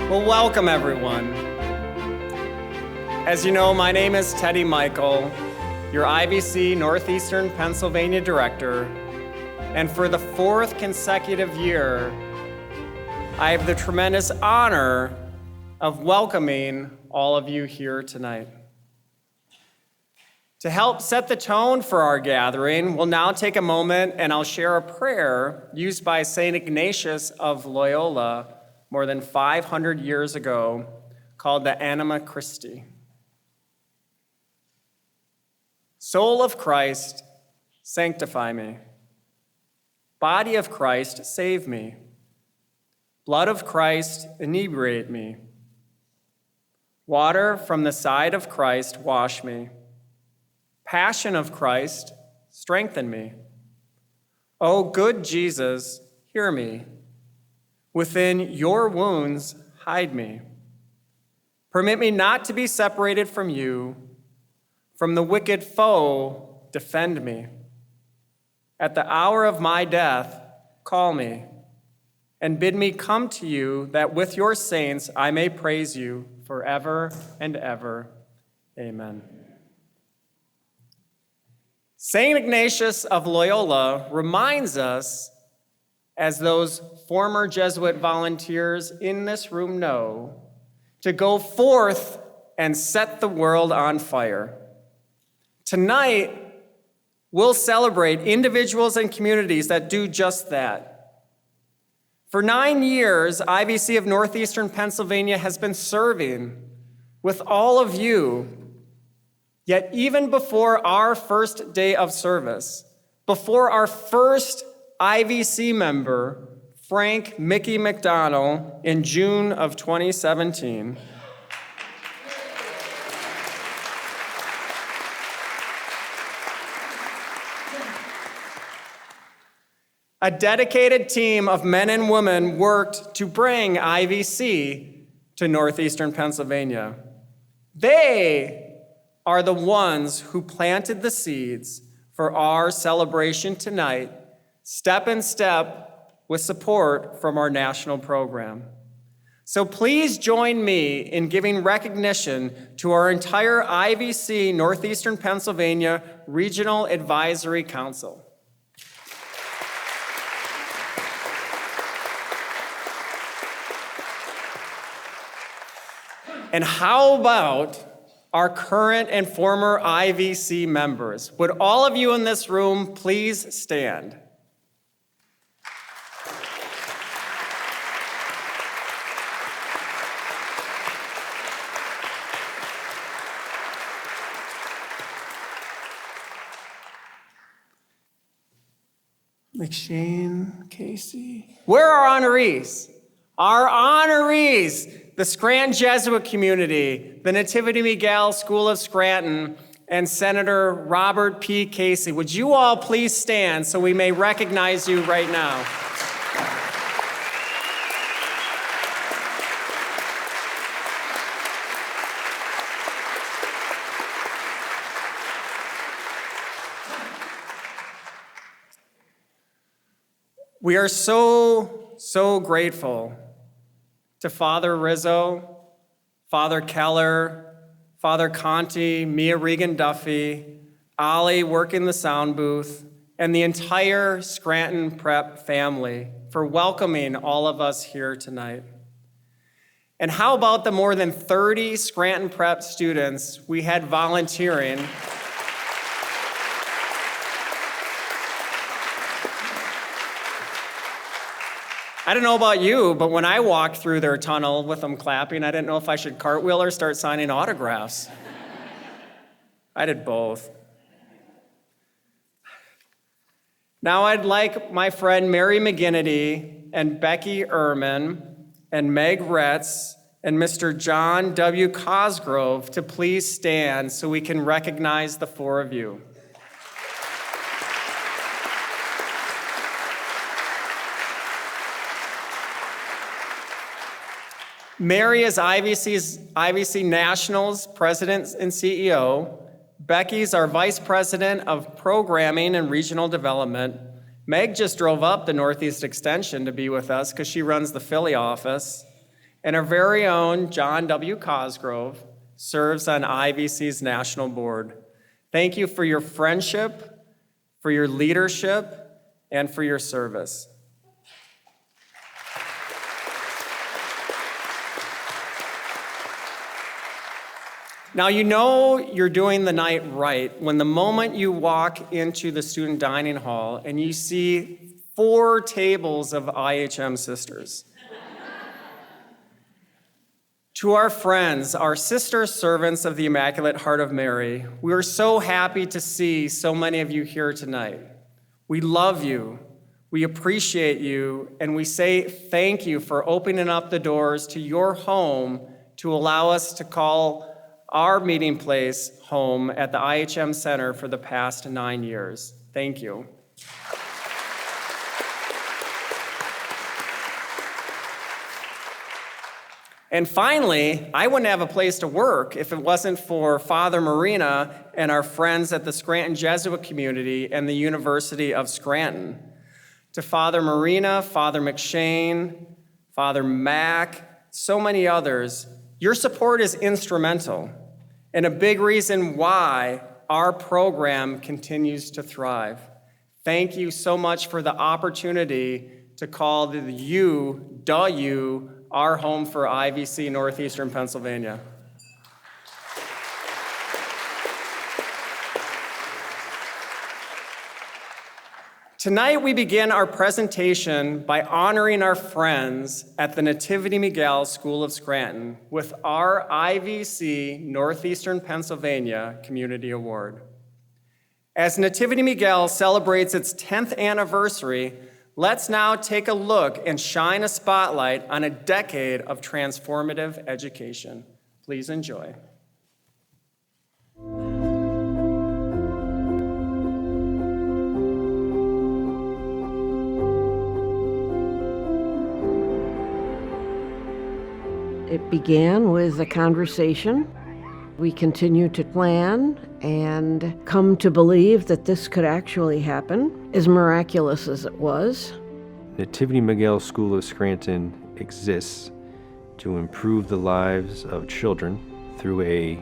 Well, welcome everyone. As you know, my name is Teddy Michael, your IVC Northeastern Pennsylvania Director, and for the fourth consecutive year, I have the tremendous honor of welcoming all of you here tonight. To help set the tone for our gathering, we'll now take a moment and I'll share a prayer used by St. Ignatius of Loyola more than 500 years ago, called the Anima Christi. Soul of Christ, sanctify me. Body of Christ, save me. Blood of Christ, inebriate me. Water from the side of Christ, wash me. Passion of Christ, strengthen me. O good Jesus, hear me. Within your wounds, hide me. Permit me not to be separated from you. From the wicked foe, defend me. At the hour of my death, call me, and bid me come to you, that with your saints I may praise you forever and ever. Amen. St. Ignatius of Loyola reminds us, as those former Jesuit volunteers in this room know, to go forth and set the world on fire. Tonight, we'll celebrate individuals and communities that do just that. For 9 years, IVC of Northeastern Pennsylvania has been serving with all of you. Yet even before our first day of service, before our first IVC member, Frank Mickey McDonald, in June of 2017, a dedicated team of men and women worked to bring IVC to Northeastern Pennsylvania. They are the ones who planted the seeds for our celebration tonight, step in step with support from our national program. So please join me in giving recognition to our entire IVC Northeastern Pennsylvania Regional Advisory Council. And how about our current and former IVC members? Would all of you in this room please stand? McShane, Casey. Where are our honorees? Our honorees, the Scranton Jesuit community, the Nativity Miguel School of Scranton, and Senator Robert P. Casey. Would you all please stand so we may recognize you right now? We are so grateful to Father Rizzo, Father Keller, Father Conti, Mia Regan Duffy, Ollie working the sound booth, and the entire Scranton Prep family for welcoming all of us here tonight. And how about the more than 30 Scranton Prep students we had volunteering? I don't know about you, but when I walked through their tunnel with them clapping, I didn't know if I should cartwheel or start signing autographs. I did both. Now I'd like my friend Mary McGinnity and Becky Ehrman and Meg Retz and Mr. John W. Cosgrove to please stand so we can recognize the four of you. Mary is IVC Nationals President and CEO. Becky's our Vice President of Programming and Regional Development. Meg just drove up the Northeast Extension to be with us because she runs the Philly office. And our very own John W. Cosgrove serves on IVC's national board. Thank you for your friendship, for your leadership, and for your service. Now, you know you're doing the night right when the moment you walk into the student dining hall and you see 4 tables of IHM sisters. To our friends, our sister servants of the Immaculate Heart of Mary, we are so happy to see so many of you here tonight. We love you, we appreciate you, and we say thank you for opening up the doors to your home to allow us to call our meeting place home at the IHM Center for the past 9 years. Thank you. And finally, I wouldn't have a place to work if it wasn't for Father Marina and our friends at the Scranton Jesuit community and the University of Scranton. To Father Marina, Father McShane, Father Mack, so many others, your support is instrumental and a big reason why our program continues to thrive. Thank you so much for the opportunity to call the U, our home for IVC Northeastern Pennsylvania. Tonight, we begin our presentation by honoring our friends at the Nativity Miguel School of Scranton with our IVC Northeastern Pennsylvania Community Award. As Nativity Miguel celebrates its 10th anniversary, let's now take a look and shine a spotlight on a decade of transformative education. Please enjoy. It began with a conversation. We continued to plan and come to believe that this could actually happen, as miraculous as it was. Nativity Miguel School of Scranton exists to improve the lives of children through a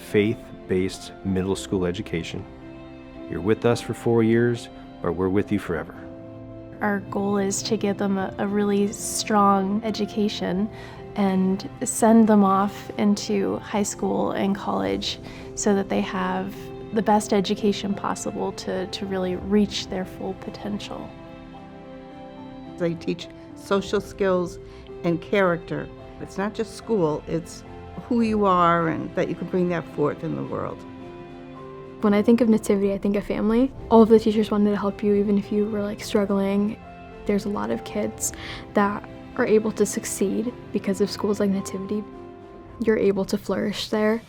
faith-based middle school education. You're with us for 4 years, or we're with you forever. Our goal is to give them a really strong education and send them off into high school and college so that they have the best education possible to really reach their full potential. They teach social skills and character. It's not just school, it's who you are and that you can bring that forth in the world. When I think of Nativity, I think of family. All of the teachers wanted to help you even if you were struggling. There's a lot of kids that are able to succeed because of schools like Nativity. You're able to flourish there.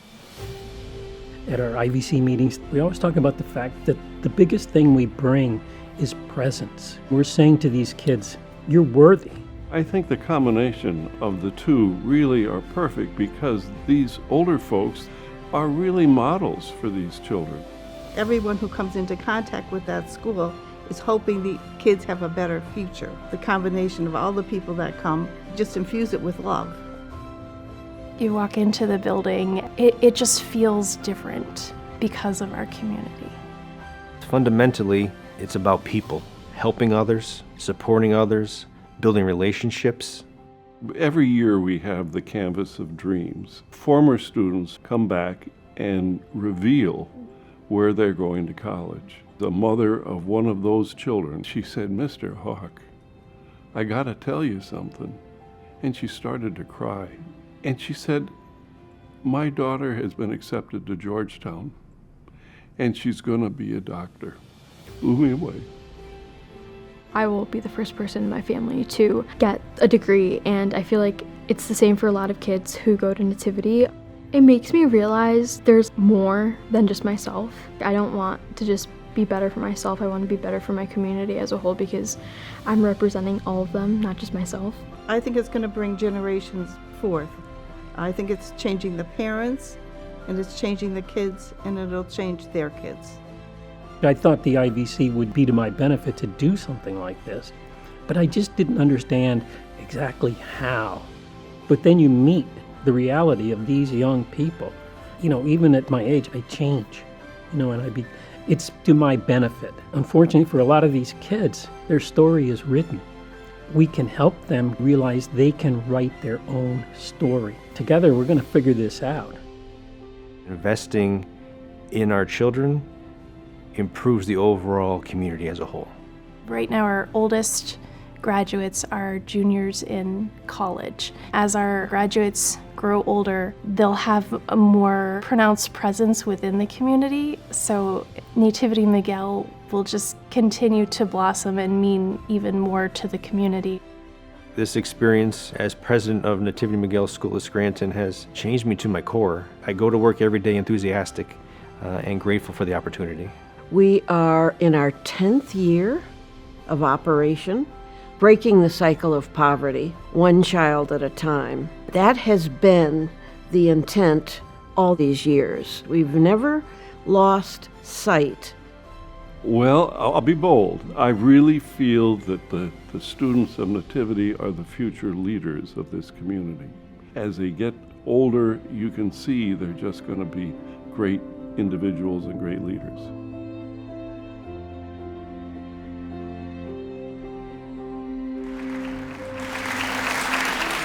At our IVC meetings, we always talk about the fact that the biggest thing we bring is presence. We're saying to these kids, you're worthy. I think the combination of the two really are perfect because these older folks are really models for these children. Everyone who comes into contact with that school is hoping the kids have a better future. The combination of all the people that come just infuse it with love. You walk into the building, it just feels different because of our community. Fundamentally, it's about people, helping others, supporting others, building relationships. Every year we have the Canvas of Dreams. Former students come back and reveal where they're going to college. The mother of one of those children, she said, "Mr. Hawk, I gotta tell you something." And she started to cry. And she said, "My daughter has been accepted to Georgetown, and she's gonna be a doctor." Blew me away. I will be the first person in my family to get a degree, and I feel like it's the same for a lot of kids who go to Nativity. It makes me realize there's more than just myself. I don't want to just be better for myself. I want to be better for my community as a whole because I'm representing all of them, not just myself. I think it's going to bring generations forth. I think it's changing the parents, and it's changing the kids, and it'll change their kids. I thought the IVC would be to my benefit to do something like this, but I just didn't understand exactly how. But then you meet the reality of these young people. You know, even at my age, I change, you know, and it's to my benefit. Unfortunately, for a lot of these kids, their story is written. We can help them realize they can write their own story. Together, we're going to figure this out. Investing in our children improves the overall community as a whole. Right now, our oldest graduates are juniors in college. As our graduates grow older, they'll have a more pronounced presence within the community. So Nativity Miguel will just continue to blossom and mean even more to the community. This experience as president of Nativity Miguel School of Scranton has changed me to my core. I go to work every day enthusiastic and grateful for the opportunity. We are in our 10th year of operation, breaking the cycle of poverty, one child at a time. That has been the intent all these years. We've never lost sight. Well, I'll be bold. I really feel that the students of Nativity are the future leaders of this community. As they get older, you can see they're just going to be great individuals and great leaders.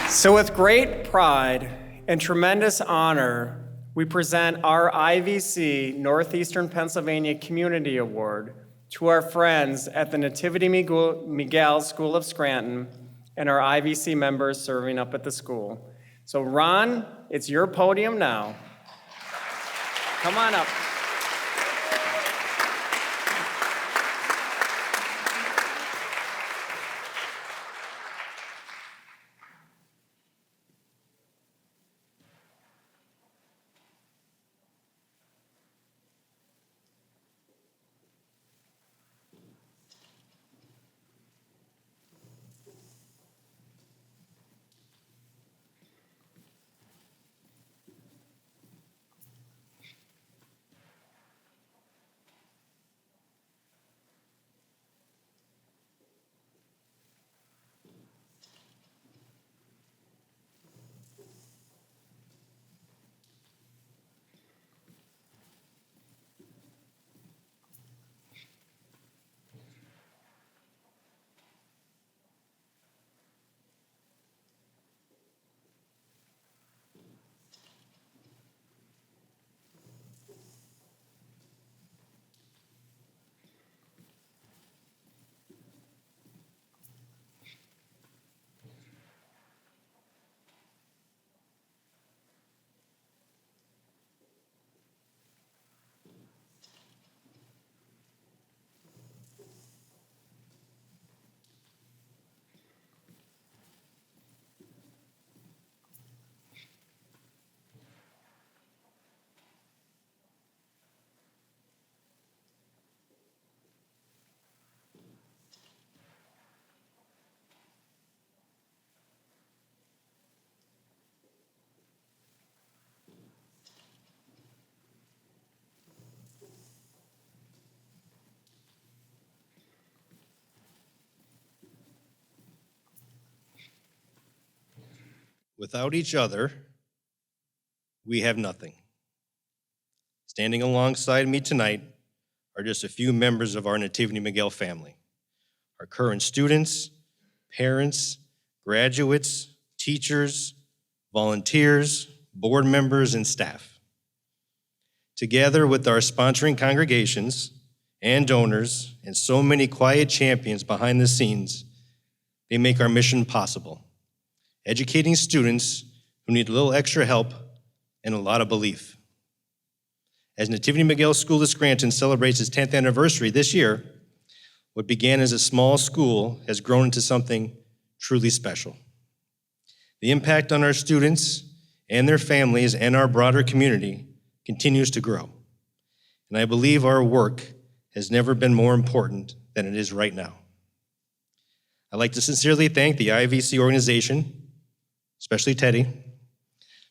So with great pride and tremendous honor, we present our IVC Northeastern Pennsylvania Community Award to our friends at the Nativity Miguel School of Scranton and our IVC members serving up at the school. So Ron, it's your podium now. Come on up. Without each other, we have nothing. Standing alongside me tonight are just a few members of our Nativity Miguel family. Our current students, parents, graduates, teachers, volunteers, board members, and staff. Together with our sponsoring congregations and donors and so many quiet champions behind the scenes, they make our mission possible. Educating students who need a little extra help and a lot of belief. As Nativity Miguel School of Scranton celebrates its 10th anniversary this year, what began as a small school has grown into something truly special. The impact on our students and their families and our broader community continues to grow. And I believe our work has never been more important than it is right now. I'd like to sincerely thank the IVC organization, especially Teddy,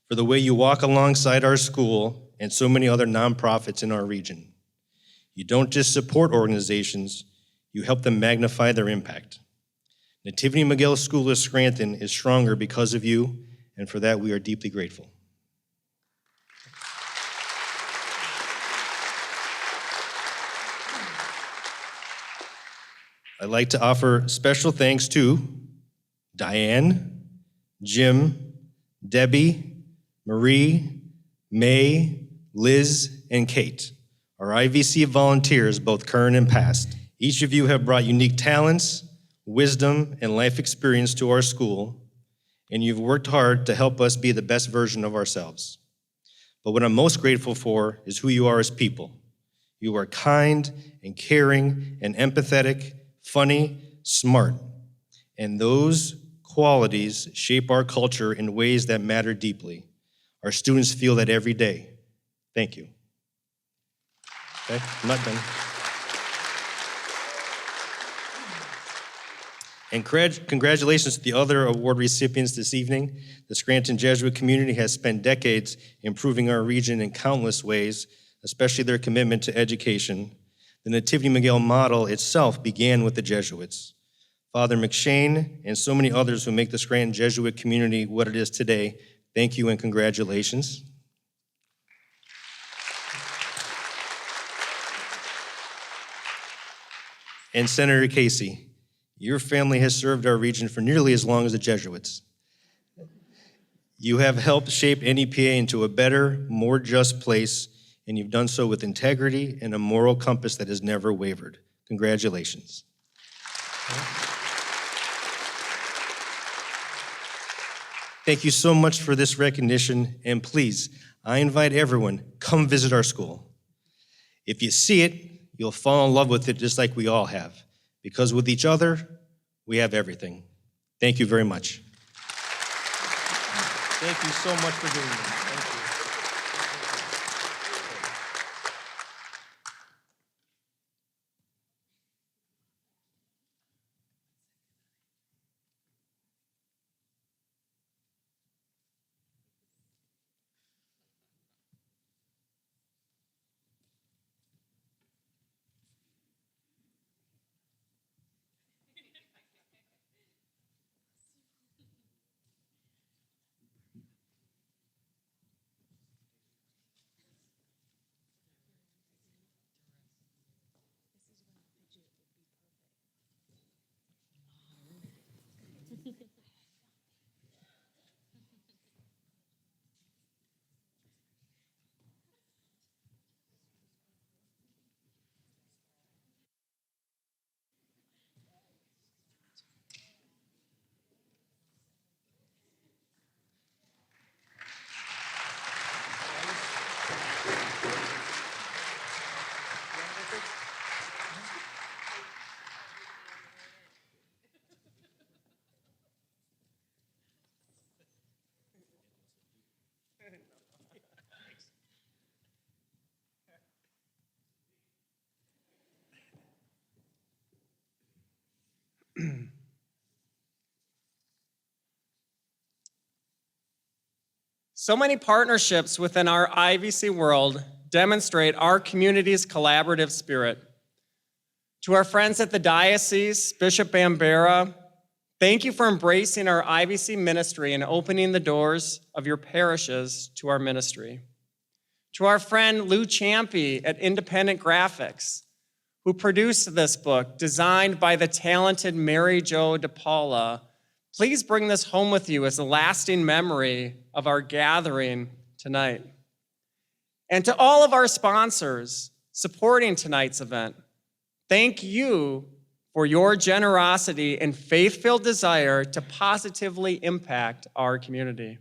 for the way you walk alongside our school and so many other nonprofits in our region. You don't just support organizations, you help them magnify their impact. Nativity Miguel School of Scranton is stronger because of you and for that we are deeply grateful. I'd like to offer special thanks to Diane, Jim, Debbie, Marie, May, Liz, and Kate, our IVC volunteers, both current and past. Each of you have brought unique talents, wisdom, and life experience to our school, and you've worked hard to help us be the best version of ourselves. But what I'm most grateful for is who you are as people. You are kind and caring and empathetic, funny, smart, and those qualities shape our culture in ways that matter deeply. Our students feel that every day. Thank you. Okay, I'm not done. And congratulations to the other award recipients this evening. The Scranton Jesuit community has spent decades improving our region in countless ways, especially their commitment to education. The Nativity Miguel model itself began with the Jesuits. Father McShane and so many others who make the Scranton Jesuit community what it is today, thank you and congratulations. And Senator Casey, your family has served our region for nearly as long as the Jesuits. You have helped shape NEPA into a better, more just place, and you've done so with integrity and a moral compass that has never wavered. Congratulations. Thank you so much for this recognition, and please, I invite everyone, come visit our school. If you see it, you'll fall in love with it just like we all have, because with each other, we have everything. Thank you very much. Thank you so much for doing this. Thank you. So many partnerships within our IVC world demonstrate our community's collaborative spirit. To our friends at the diocese, Bishop Bambera, thank you for embracing our IVC ministry and opening the doors of your parishes to our ministry. To our friend Lou Champy at Independent Graphics, who produced this book, designed by the talented Mary Jo DePaula, please bring this home with you as a lasting memory of our gathering tonight. And to all of our sponsors supporting tonight's event, thank you for your generosity and faith-filled desire to positively impact our community.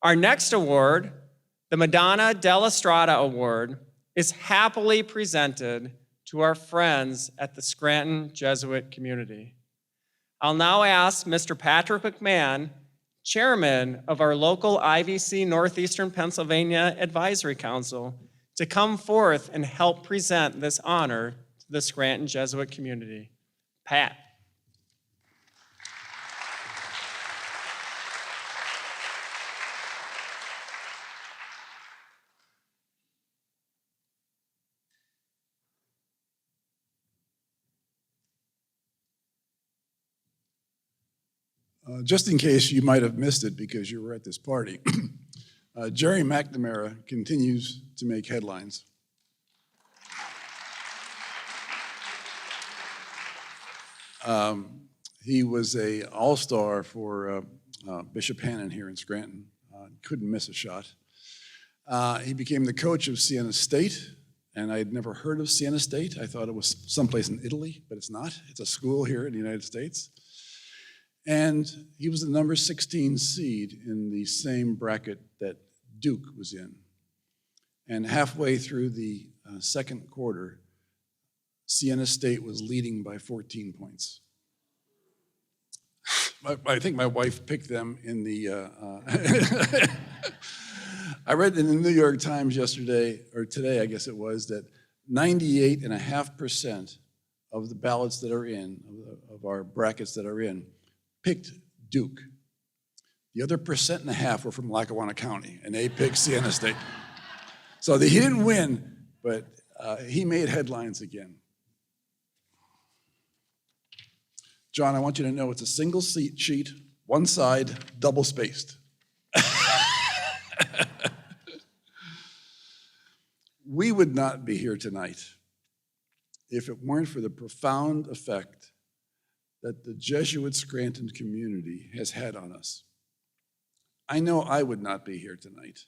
Our next award, the Madonna della Strada Award, is happily presented to our friends at the Scranton Jesuit community. I'll now ask Mr. Patrick McMahon, chairman of our local IVC Northeastern Pennsylvania Advisory Council, to come forth and help present this honor to the Scranton Jesuit community. Pat. Just in case you might have missed it because you were at this party, Jerry McNamara continues to make headlines. He was an all-star for Bishop Hannon here in Scranton. Couldn't miss a shot. He became the coach of Siena State, and I had never heard of Siena State. I thought it was someplace in Italy, but it's not. It's a school here in the United States. And he was the number 16 seed in the same bracket that Duke was in. And halfway through the second quarter, Siena State was leading by 14 points. I think my wife picked them in the, I read in the New York Times yesterday, or today I guess it was, that 98.5% of the ballots that are in, of our brackets that are in, picked Duke. The other 1.5% were from Lackawanna County, and they picked Siena State. So he didn't win, but he made headlines again. John, I want you to know it's a single sheet, one side, double spaced. We would not be here tonight if it weren't for the profound effect that the Jesuit Scranton community has had on us. I know I would not be here tonight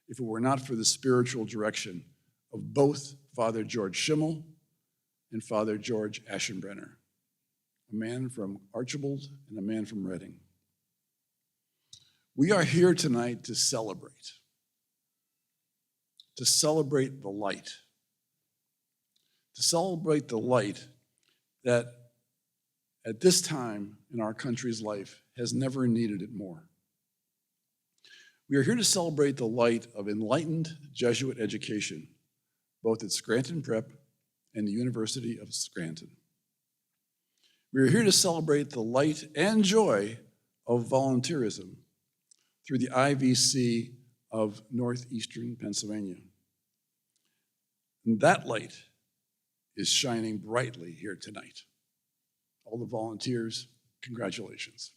if it were not for the spiritual direction of both Father George Schimmel and Father George Aschenbrenner, a man from Archibald and a man from Reading. We are here tonight to celebrate the light, that at this time in our country's life has never needed it more. We are here to celebrate the light of enlightened Jesuit education, both at Scranton Prep and the University of Scranton. We are here to celebrate the light and joy of volunteerism through the IVC of Northeastern Pennsylvania. And that light is shining brightly here tonight. All the volunteers, congratulations.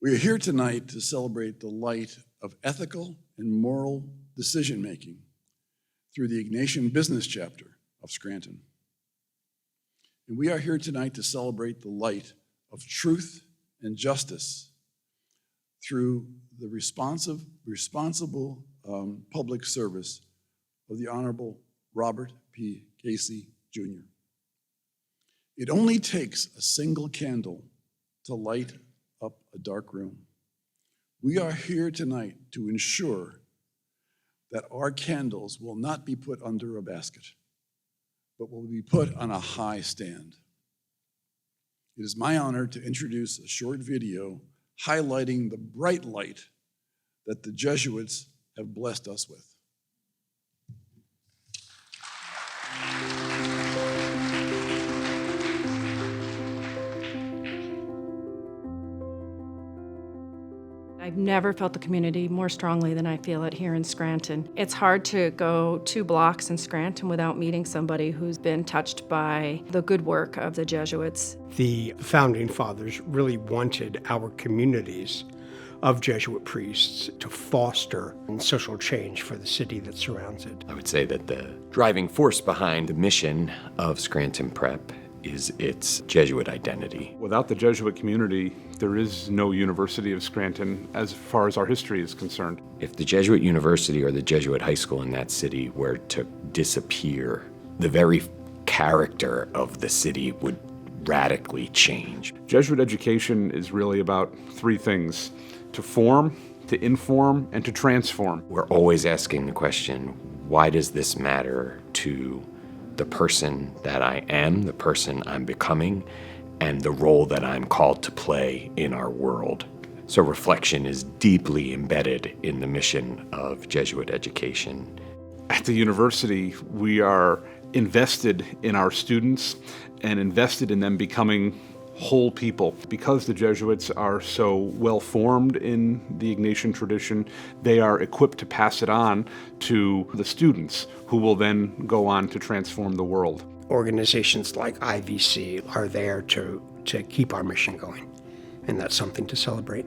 We are here tonight to celebrate the light of ethical and moral decision-making through the Ignatian Business Chapter of Scranton. And we are here tonight to celebrate the light of truth and justice through the responsible public service of the Honorable Robert P. Casey, Jr. It only takes a single candle to light up a dark room. We are here tonight to ensure that our candles will not be put under a basket, but will be put on a high stand. It is my honor to introduce a short video highlighting the bright light that the Jesuits have blessed us with. I've never felt the community more strongly than I feel it here in Scranton. It's hard to go 2 blocks in Scranton without meeting somebody who's been touched by the good work of the Jesuits. The founding fathers really wanted our communities of Jesuit priests to foster social change for the city that surrounds it. I would say that the driving force behind the mission of Scranton Prep is its Jesuit identity. Without the Jesuit community, there is no University of Scranton as far as our history is concerned. If the Jesuit University or the Jesuit high school in that city were to disappear, the very character of the city would radically change. Jesuit education is really about 3 things: to form, to inform, and to transform. We're always asking the question, why does this matter to the person that I am, the person I'm becoming, and the role that I'm called to play in our world? So reflection is deeply embedded in the mission of Jesuit education. At the university, we are invested in our students and invested in them becoming whole people. Because the Jesuits are so well formed in the Ignatian tradition, they are equipped to pass it on to the students, who will then go on to transform the world. Organizations like IVC are there to keep our mission going. and that's something to celebrate.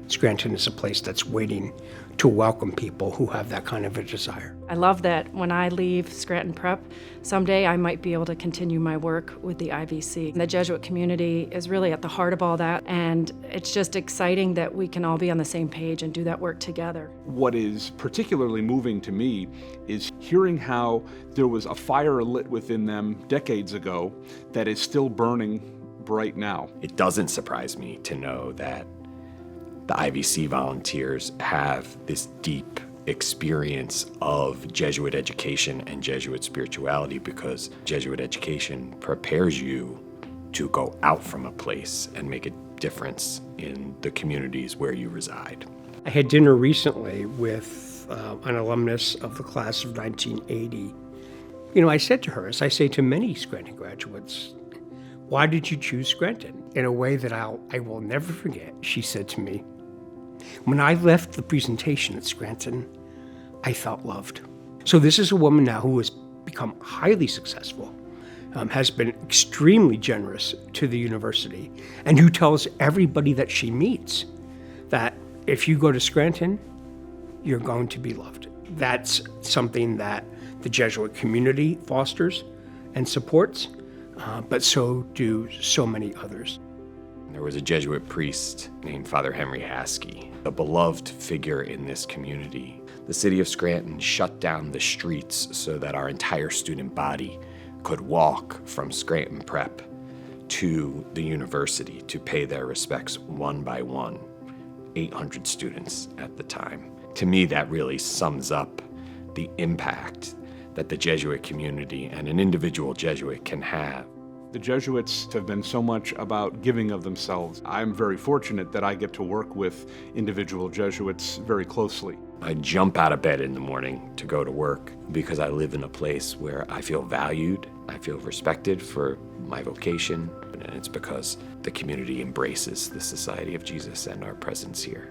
Scranton is a place that's waiting to welcome people who have that kind of a desire. I love that when I leave Scranton Prep, someday I might be able to continue my work with the IVC. The Jesuit community is really at the heart of all that, and it's just exciting that we can all be on the same page and do that work together. What is particularly moving to me is hearing how there was a fire lit within them decades ago that is still burning bright now. It doesn't surprise me to know that the IVC volunteers have this deep experience of Jesuit education and Jesuit spirituality, because Jesuit education prepares you to go out from a place and make a difference in the communities where you reside. I had dinner recently with an alumnus of the class of 1980. I said to her, as I say to many Scranton graduates, "Why did you choose Scranton?" In a way that I will never forget, she said to me, "When I left the presentation at Scranton, I felt loved." So this is a woman now who has become highly successful, has been extremely generous to the university, and who tells everybody that she meets that if you go to Scranton, you're going to be loved. That's something that the Jesuit community fosters and supports, but so do so many others. There was a Jesuit priest named Father Henry Haskey, a beloved figure in this community. The city of Scranton shut down the streets so that our entire student body could walk from Scranton Prep to the university to pay their respects one by one. 800 students at the time. To me, that really sums up the impact that the Jesuit community and an individual Jesuit can have. The Jesuits have been so much about giving of themselves. I'm very fortunate that I get to work with individual Jesuits very closely. I jump out of bed in the morning to go to work because I live in a place where I feel valued, I feel respected for my vocation, and it's because the community embraces the Society of Jesus and our presence here.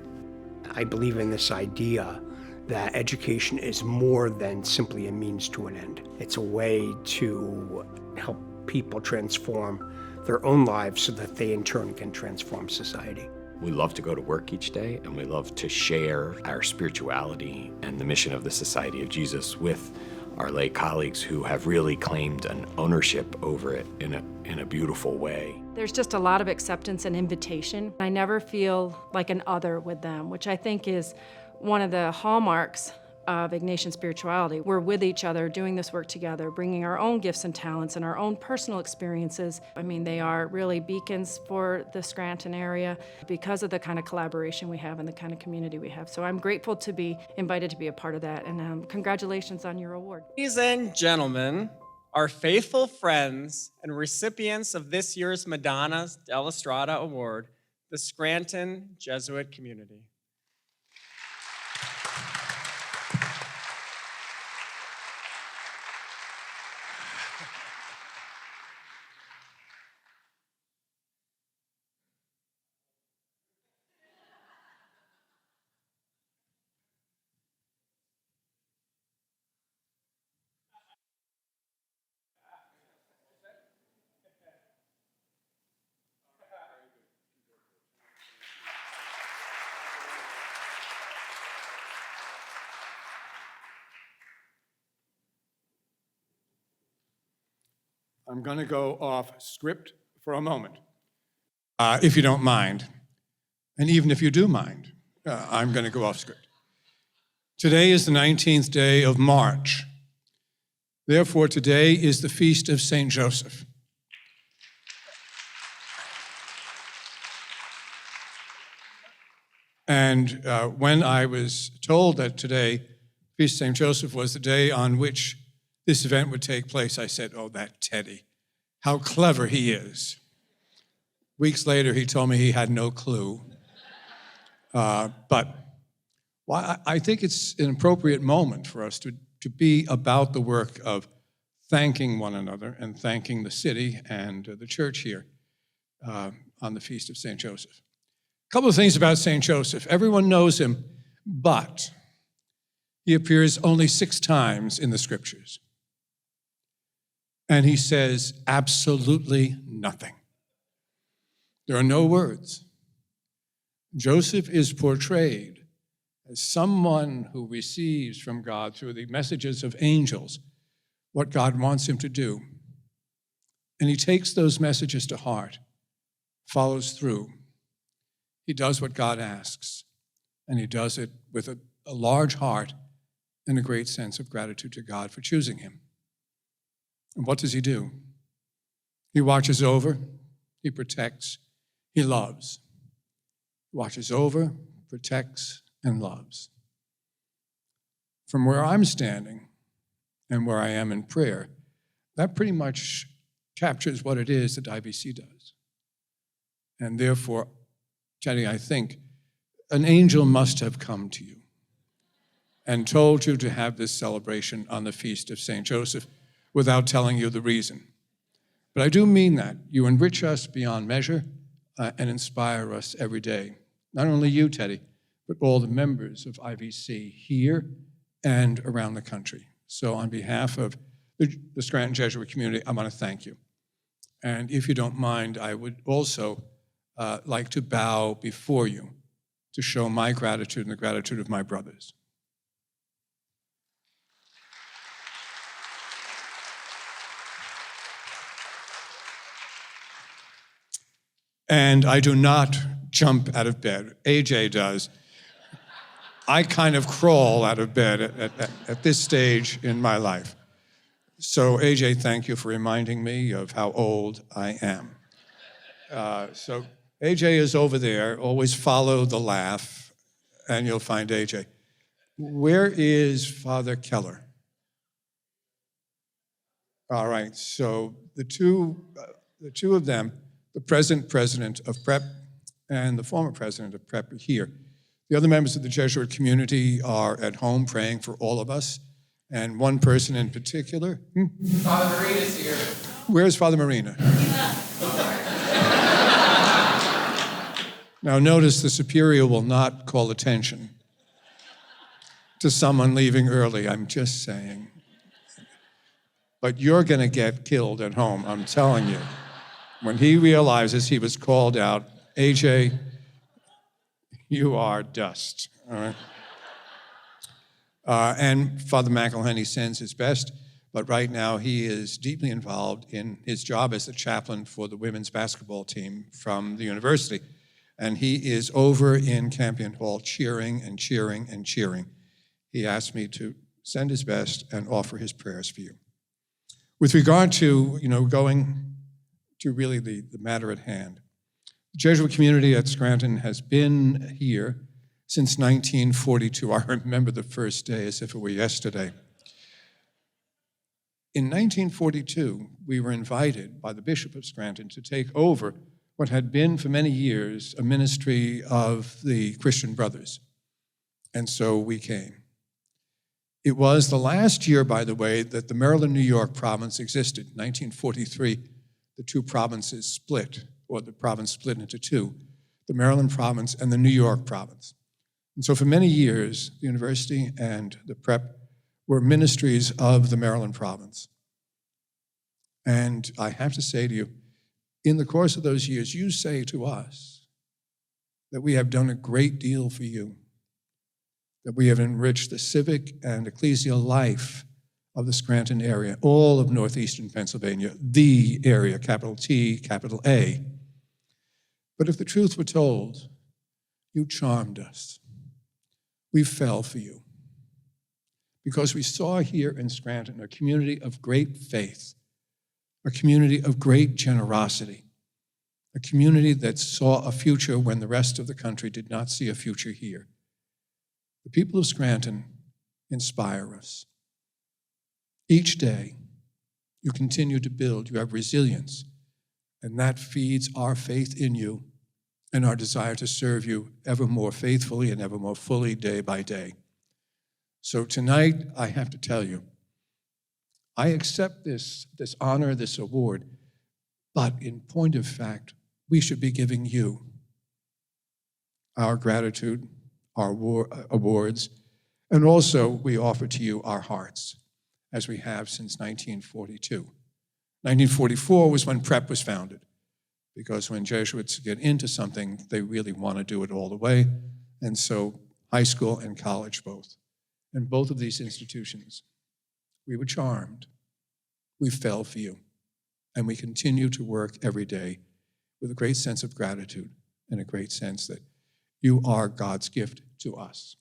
I believe in this idea that education is more than simply a means to an end. It's a way to help people transform their own lives so that they in turn can transform society. We love to go to work each day, and we love to share our spirituality and the mission of the Society of Jesus with our lay colleagues who have really claimed an ownership over it in a beautiful way. There's just a lot of acceptance and invitation. I never feel like an other with them, which I think is one of the hallmarks of Ignatian spirituality. We're with each other, doing this work together, bringing our own gifts and talents and our own personal experiences. I mean, they are really beacons for the Scranton area because of the kind of collaboration we have and the kind of community we have. So I'm grateful to be invited to be a part of that, and congratulations on your award. Ladies and gentlemen, our faithful friends and recipients of this year's Madonna della Strada Award, the Scranton Jesuit Community. I'm going to go off script for a moment, if you don't mind. And even if you do mind, I'm going to go off script. Today is the 19th day of March. Therefore, today is the feast of St. Joseph. And when I was told that today, Feast of St. Joseph was the day on which this event would take place, I said, oh, that Teddy, how clever he is. Weeks later, he told me he had no clue. But I think it's an appropriate moment for us to be about the work of thanking one another and thanking the city and the church here on the Feast of St. Joseph. A couple of things about St. Joseph. Everyone knows him, but he appears only 6 times in the scriptures. And he says absolutely nothing. There are no words. Joseph is portrayed as someone who receives from God through the messages of angels what God wants him to do. And he takes those messages to heart, follows through. He does what God asks, and he does it with a large heart and a great sense of gratitude to God for choosing him. And what does he do? He watches over, he protects, he loves. He watches over, protects, and loves. From where I'm standing and where I am in prayer, that pretty much captures what it is that IVC does. And therefore, Teddy, I think an angel must have come to you and told you to have this celebration on the feast of St. Joseph without telling you the reason. But I do mean that. You enrich us beyond measure and inspire us every day. Not only you, Teddy, but all the members of IVC here and around the country. So on behalf of the Scranton Jesuit community, I want to thank you. And if you don't mind, I would also like to bow before you to show my gratitude and the gratitude of my brothers. And I do not jump out of bed. AJ does. I kind of crawl out of bed at this stage in my life. So AJ, thank you for reminding me of how old I am. So AJ is over there. Always follow the laugh, and you'll find AJ. Where is Father Keller? All right, so the two of them, the present president of PrEP and the former president of PrEP, are here. The other members of the Jesuit community are at home praying for all of us, and one person in particular. Father Marina's here. Where's Father Marina? Now notice the superior will not call attention to someone leaving early, I'm just saying. But you're going to get killed at home, I'm telling you. When he realizes he was called out, AJ, you are dust, all right? And Father McElhenney sends his best, but right now he is deeply involved in his job as the chaplain for the women's basketball team from the university. And he is over in Campion Hall cheering and cheering and cheering. He asked me to send his best and offer his prayers for you. With regard to, going to really the matter at hand, the Jesuit community at Scranton has been here since 1942. I remember the first day as if it were yesterday. In 1942, we were invited by the Bishop of Scranton to take over what had been for many years a ministry of the Christian Brothers. And so we came. It was the last year, by the way, that the Maryland-New York province existed. 1943, the two provinces split, or the province split into two, the Maryland province and the New York province. And so for many years, the university and the PrEP were ministries of the Maryland province. And I have to say to you, in the course of those years, you say to us that we have done a great deal for you, that we have enriched the civic and ecclesial life of the Scranton area, all of Northeastern Pennsylvania, the area, capital T, capital A. But if the truth were told, you charmed us. We fell for you because we saw here in Scranton a community of great faith, a community of great generosity, a community that saw a future when the rest of the country did not see a future here. The people of Scranton inspire us. Each day, you continue to build, you have resilience, and that feeds our faith in you and our desire to serve you ever more faithfully and ever more fully day by day. So tonight, I have to tell you, I accept this honor, this award, but in point of fact, we should be giving you our gratitude, our awards, and also we offer to you our hearts, as we have since 1942. 1944 was when PrEP was founded. because when Jesuits get into something, they really want to do it all the way. And so high school and college both. And both of these institutions, we were charmed. We fell for you. And we continue to work every day with a great sense of gratitude and a great sense that you are God's gift to us.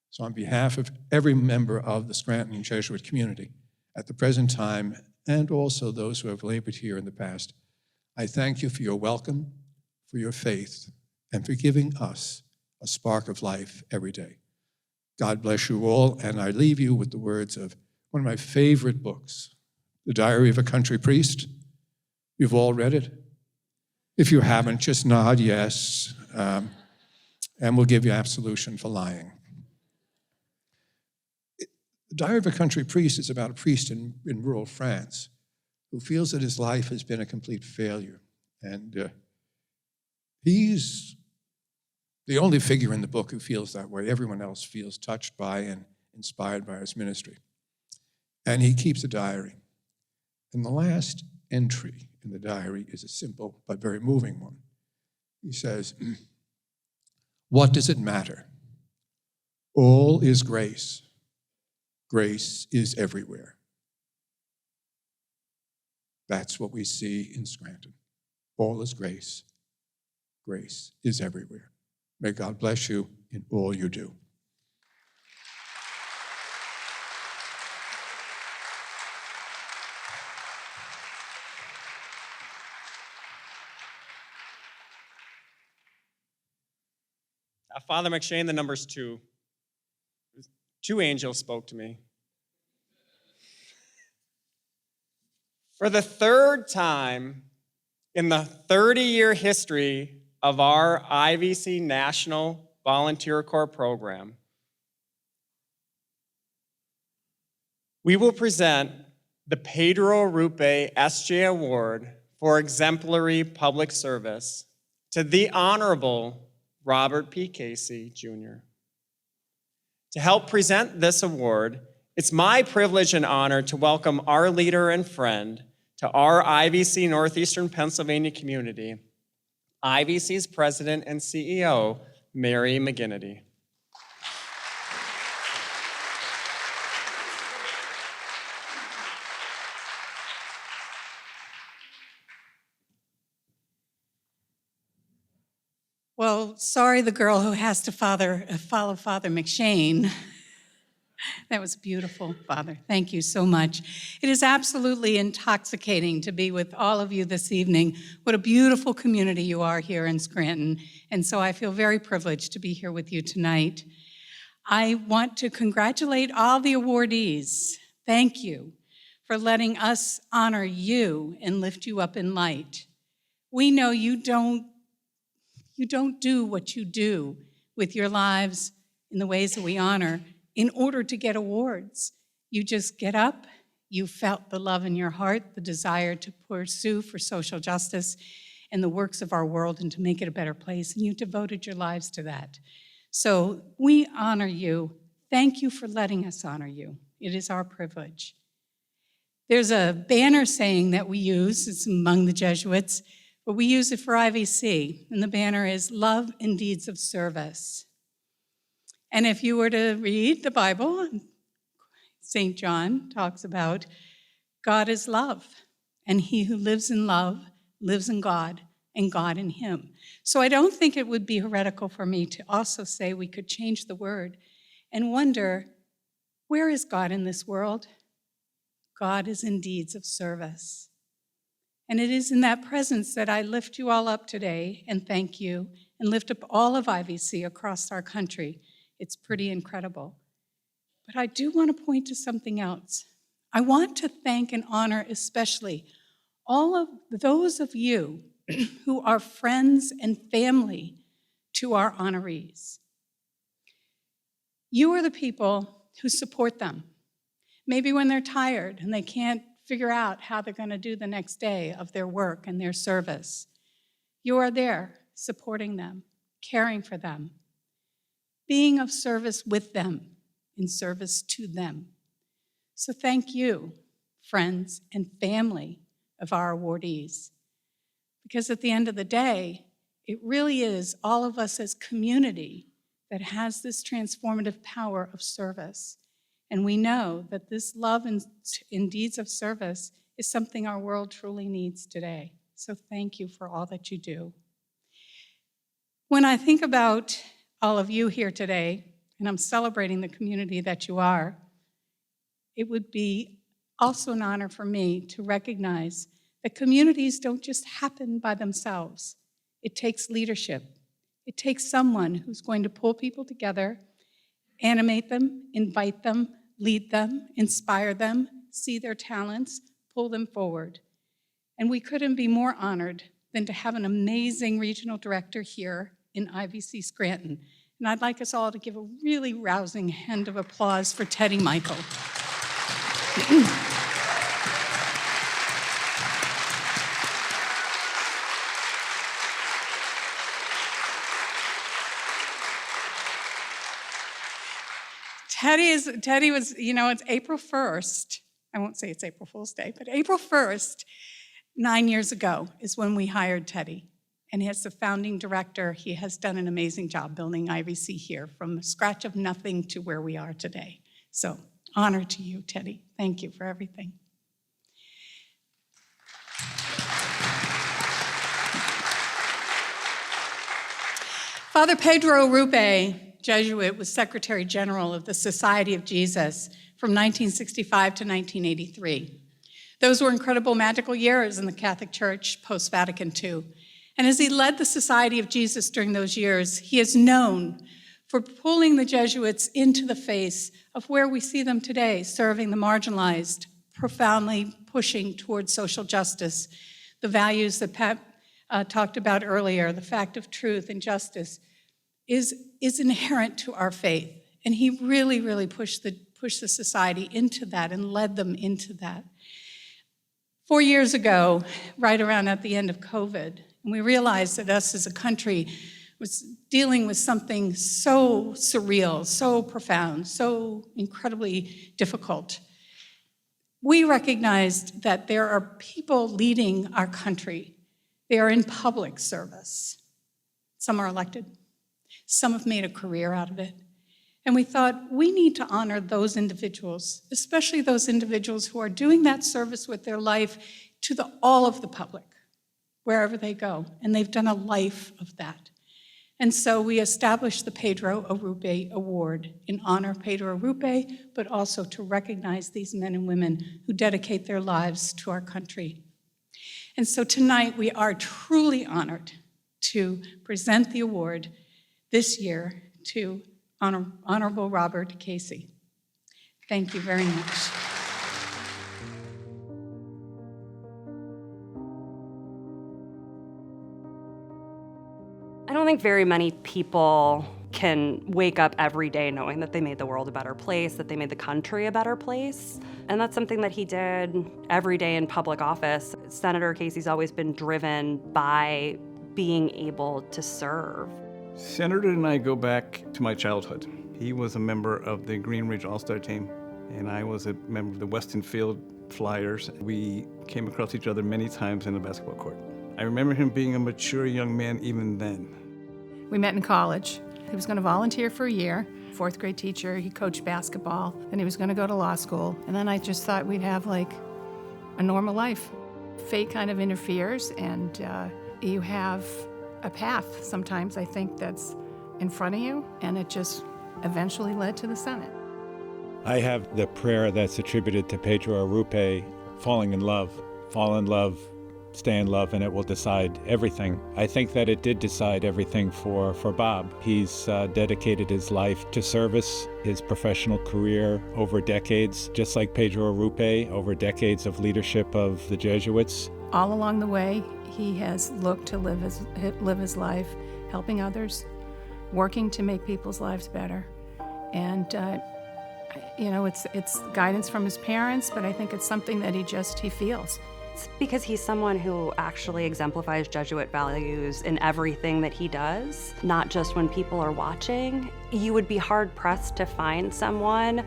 So on behalf of every member of the Scranton Jesuit community at the present time, and also those who have labored here in the past, I thank you for your welcome, for your faith, and for giving us a spark of life every day. God bless you all, and I leave you with the words of one of my favorite books, The Diary of a Country Priest. You've all read it. If you haven't, just nod yes, and we'll give you absolution for lying. The Diary of a Country Priest is about a priest in rural France who feels that his life has been a complete failure. And he's the only figure in the book who feels that way. Everyone else feels touched by and inspired by his ministry. And he keeps a diary. And the last entry in the diary is a simple but very moving one. He says, "What does it matter? All is grace. Grace is everywhere." That's what we see in Scranton. All is grace. Grace is everywhere. May God bless you in all you do. Father McShane, the number's 2. 2 angels spoke to me. For the 3rd time in the 30-year history of our IVC National Volunteer Corps program, we will present the Pedro Rupe S.J. Award for Exemplary Public Service to the Honorable Robert P. Casey, Jr. To help present this award, it's my privilege and honor to welcome our leader and friend to our IVC Northeastern Pennsylvania community, IVC's President and CEO, Mary McGinnity. Well, sorry, the girl who has to follow Father McShane. That was beautiful, Father. Thank you so much. It is absolutely intoxicating to be with all of you this evening. What a beautiful community you are here in Scranton. And so I feel very privileged to be here with you tonight. I want to congratulate all the awardees. Thank you for letting us honor you and lift you up in light. We know you don't do what you do with your lives in the ways that we honor in order to get awards. You just get up, you felt the love in your heart, the desire to pursue for social justice and the works of our world and to make it a better place, and you devoted your lives to that. So we honor you. Thank you for letting us honor you. It is our privilege. There's a banner saying that we use, it's among the Jesuits, but we use it for IVC, and the banner is love and deeds of service. And if you were to read the Bible, St. John talks about God is love, and he who lives in love lives in God, and God in him. So I don't think it would be heretical for me to also say we could change the word and wonder, where is God in this world? God is in deeds of service. And it is in that presence that I lift you all up today and thank you and lift up all of IVC across our country. It's pretty incredible. But I do want to point to something else. I want to thank and honor especially all of those of you who are friends and family to our honorees. You are the people who support them. Maybe when they're tired and they can't figure out how they're going to do the next day of their work and their service. You are there supporting them, caring for them, being of service with them, in service to them. So thank you, friends and family of our awardees. Because at the end of the day, it really is all of us as community that has this transformative power of service. And we know that this love in deeds of service is something our world truly needs today. So thank you for all that you do. When I think about all of you here today, and I'm celebrating the community that you are, it would be also an honor for me to recognize that communities don't just happen by themselves. It takes leadership. It takes someone who's going to pull people together, animate them, invite them, lead them, inspire them, see their talents, pull them forward. And we couldn't be more honored than to have an amazing regional director here in IVC Scranton. And I'd like us all to give a really rousing hand of applause for Teddy Michael. Teddy was, it's April 1st. I won't say it's April Fool's Day, but April 1st, 9 years ago, is when we hired Teddy. And as the founding director, he has done an amazing job building IVC here from the scratch of nothing to where we are today. So, honor to you, Teddy. Thank you for everything. Father Pedro Rupe, Jesuit, was Secretary General of the Society of Jesus from 1965 to 1983. Those were incredible magical years in the Catholic Church post-Vatican II. And as he led the Society of Jesus during those years, he is known for pulling the Jesuits into the face of where we see them today, serving the marginalized, profoundly pushing towards social justice, the values that Pat talked about earlier, the fact of truth and justice, is inherent to our faith. And he really, really pushed the society into that and led them into that. 4 years ago, right around at the end of COVID, and we realized that us as a country was dealing with something so surreal, so profound, so incredibly difficult. We recognized that there are people leading our country. They are in public service. Some are elected. Some have made a career out of it. And we thought we need to honor those individuals, especially those individuals who are doing that service with their life to all of the public, wherever they go. And they've done a life of that. And so we established the Pedro Arrupe Award in honor of Pedro Arrupe, but also to recognize these men and women who dedicate their lives to our country. And so tonight we are truly honored to present the award this year to Honorable Robert Casey. Thank you very much. I don't think very many people can wake up every day knowing that they made the world a better place, that they made the country a better place. And that's something that he did every day in public office. Senator Casey's always been driven by being able to serve. Senator and I go back to my childhood. He was a member of the Green Ridge All-Star team, and I was a member of the Weston Field Flyers. We came across each other many times in the basketball court. I remember him being a mature young man even then. We met in college. He was going to volunteer for a year, fourth grade teacher. He coached basketball, then he was going to go to law school. And then I just thought we'd have like a normal life. Fate kind of interferes, and you have a path sometimes, I think, that's in front of you, and it just eventually led to the Senate. I have the prayer that's attributed to Pedro Arrupe, falling in love. Fall in love, stay in love, and it will decide everything. I think that it did decide everything for Bob. He's dedicated his life to service, his professional career over decades, just like Pedro Arrupe, over decades of leadership of the Jesuits. All along the way, he has looked to live his life, helping others, working to make people's lives better. And, it's guidance from his parents, but I think it's something that he feels. It's because he's someone who actually exemplifies Jesuit values in everything that he does, not just when people are watching. You would be hard-pressed to find someone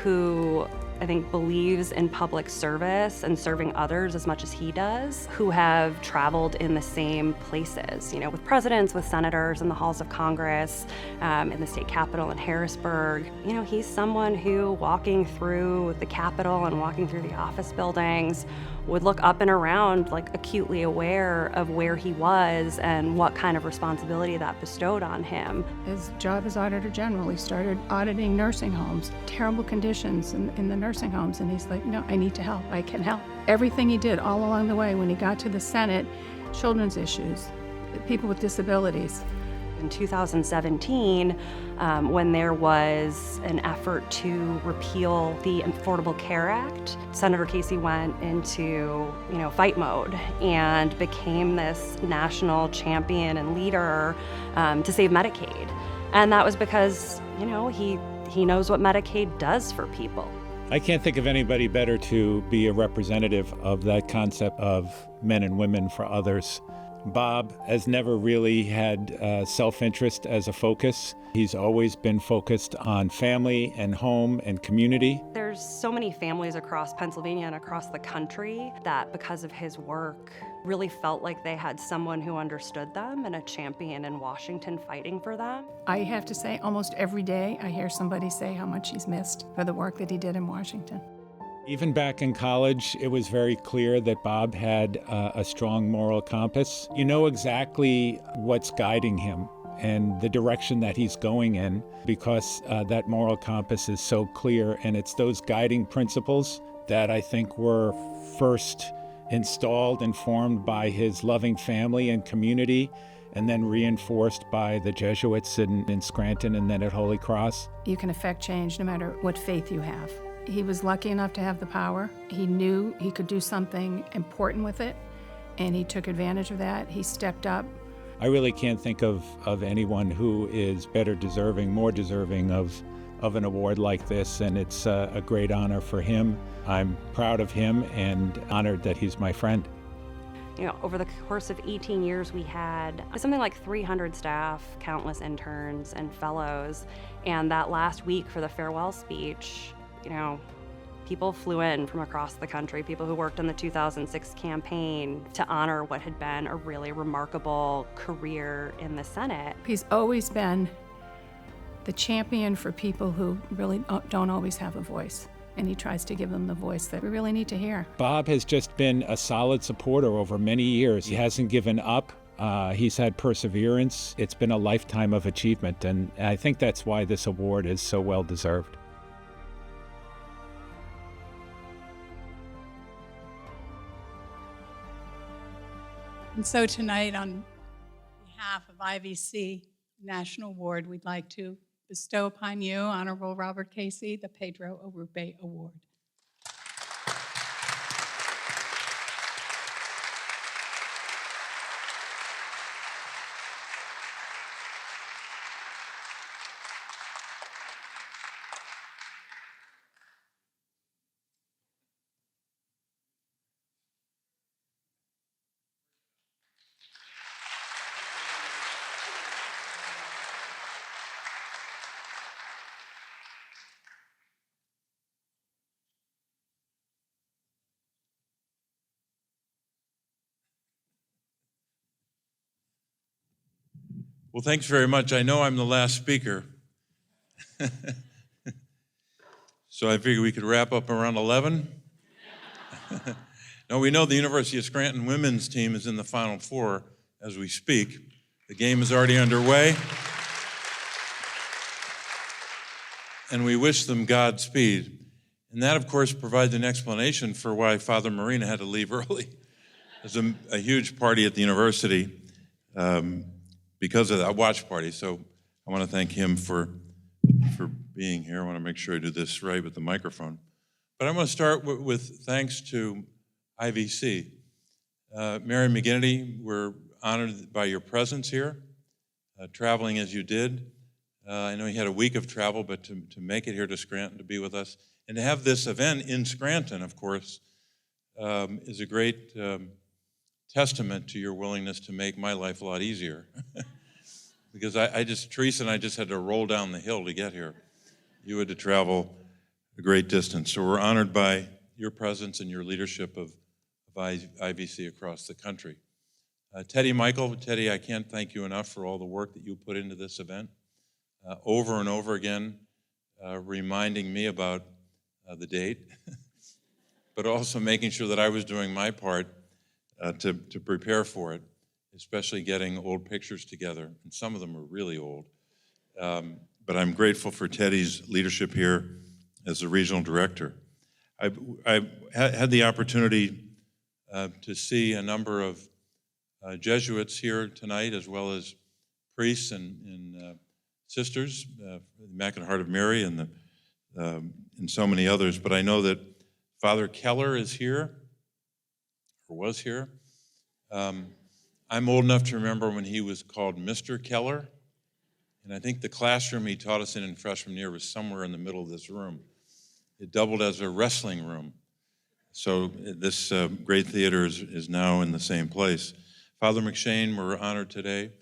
who I think believes in public service and serving others as much as he does, who have traveled in the same places, with presidents, with senators in the halls of Congress, in the state capitol in Harrisburg. He's someone who, walking through the Capitol and walking through the office buildings, would look up and around, acutely aware of where he was and what kind of responsibility that bestowed on him. His job as Auditor General, he started auditing nursing homes, terrible conditions in the nursing homes, and he's like, no, I need to help, I can help. Everything he did all along the way, when he got to the Senate, children's issues, people with disabilities. In 2017, when there was an effort to repeal the Affordable Care Act, Senator Casey went into, fight mode and became this national champion and leader to save Medicaid. And that was because, he knows what Medicaid does for people. I can't think of anybody better to be a representative of that concept of men and women for others. Bob has never really had self-interest as a focus. He's always been focused on family and home and community. There's so many families across Pennsylvania and across the country that, because of his work, really felt like they had someone who understood them and a champion in Washington fighting for them. I have to say, almost every day I hear somebody say how much he's missed for the work that he did in Washington. Even back in college, it was very clear that Bob had a strong moral compass. You know exactly what's guiding him and the direction that he's going in, because that moral compass is so clear, and it's those guiding principles that I think were first installed and formed by his loving family and community, and then reinforced by the Jesuits in Scranton and then at Holy Cross. You can affect change no matter what faith you have. He was lucky enough to have the power. He knew he could do something important with it, and he took advantage of that. He stepped up. I really can't think of anyone who is more deserving of an award like this, and it's a great honor for him. I'm proud of him and honored that he's my friend. Over the course of 18 years, we had something like 300 staff, countless interns and fellows, and that last week for the farewell speech, people flew in from across the country, people who worked on the 2006 campaign to honor what had been a really remarkable career in the Senate. He's always been the champion for people who really don't always have a voice, and he tries to give them the voice that we really need to hear. Bob has just been a solid supporter over many years. He hasn't given up. He's had perseverance. It's been a lifetime of achievement, and I think that's why this award is so well deserved. And so tonight, on behalf of IVC National Award, we'd like to bestow upon you, Honorable Robert Casey, the Pedro Arrupe Award. Well, thanks very much. I know I'm the last speaker. So I figured we could wrap up around 11. No, we know the University of Scranton women's team is in the Final Four as we speak. The game is already underway. And we wish them Godspeed. And that, of course, provides an explanation for why Father Marina had to leave early. There's a huge party at the university. Because of that watch party. So I want to thank him for being here. I want to make sure I do this right with the microphone. But I want to start with thanks to IVC. Mary McGinnity, we're honored by your presence here, traveling as you did. I know you had a week of travel, but to make it here to Scranton to be with us, and to have this event in Scranton, of course, is a great testament to your willingness to make my life a lot easier. Because Teresa and I just had to roll down the hill to get here. You had to travel a great distance. So we're honored by your presence and your leadership of IVC across the country. Teddy Michael, Teddy, I can't thank you enough for all the work that you put into this event. Over and over again, reminding me about the date, but also making sure that I was doing my part to prepare for it, especially getting old pictures together, and some of them are really old. But I'm grateful for Teddy's leadership here as the regional director. I've had the opportunity to see a number of Jesuits here tonight, as well as priests and sisters, the Immaculate Heart of Mary and so many others. But I know that Father Keller is here, or was here. I'm old enough to remember when he was called Mr. Keller, and I think the classroom he taught us in freshman year was somewhere in the middle of this room. It doubled as a wrestling room. So this great theater is now in the same place. Father McShane, we're honored today.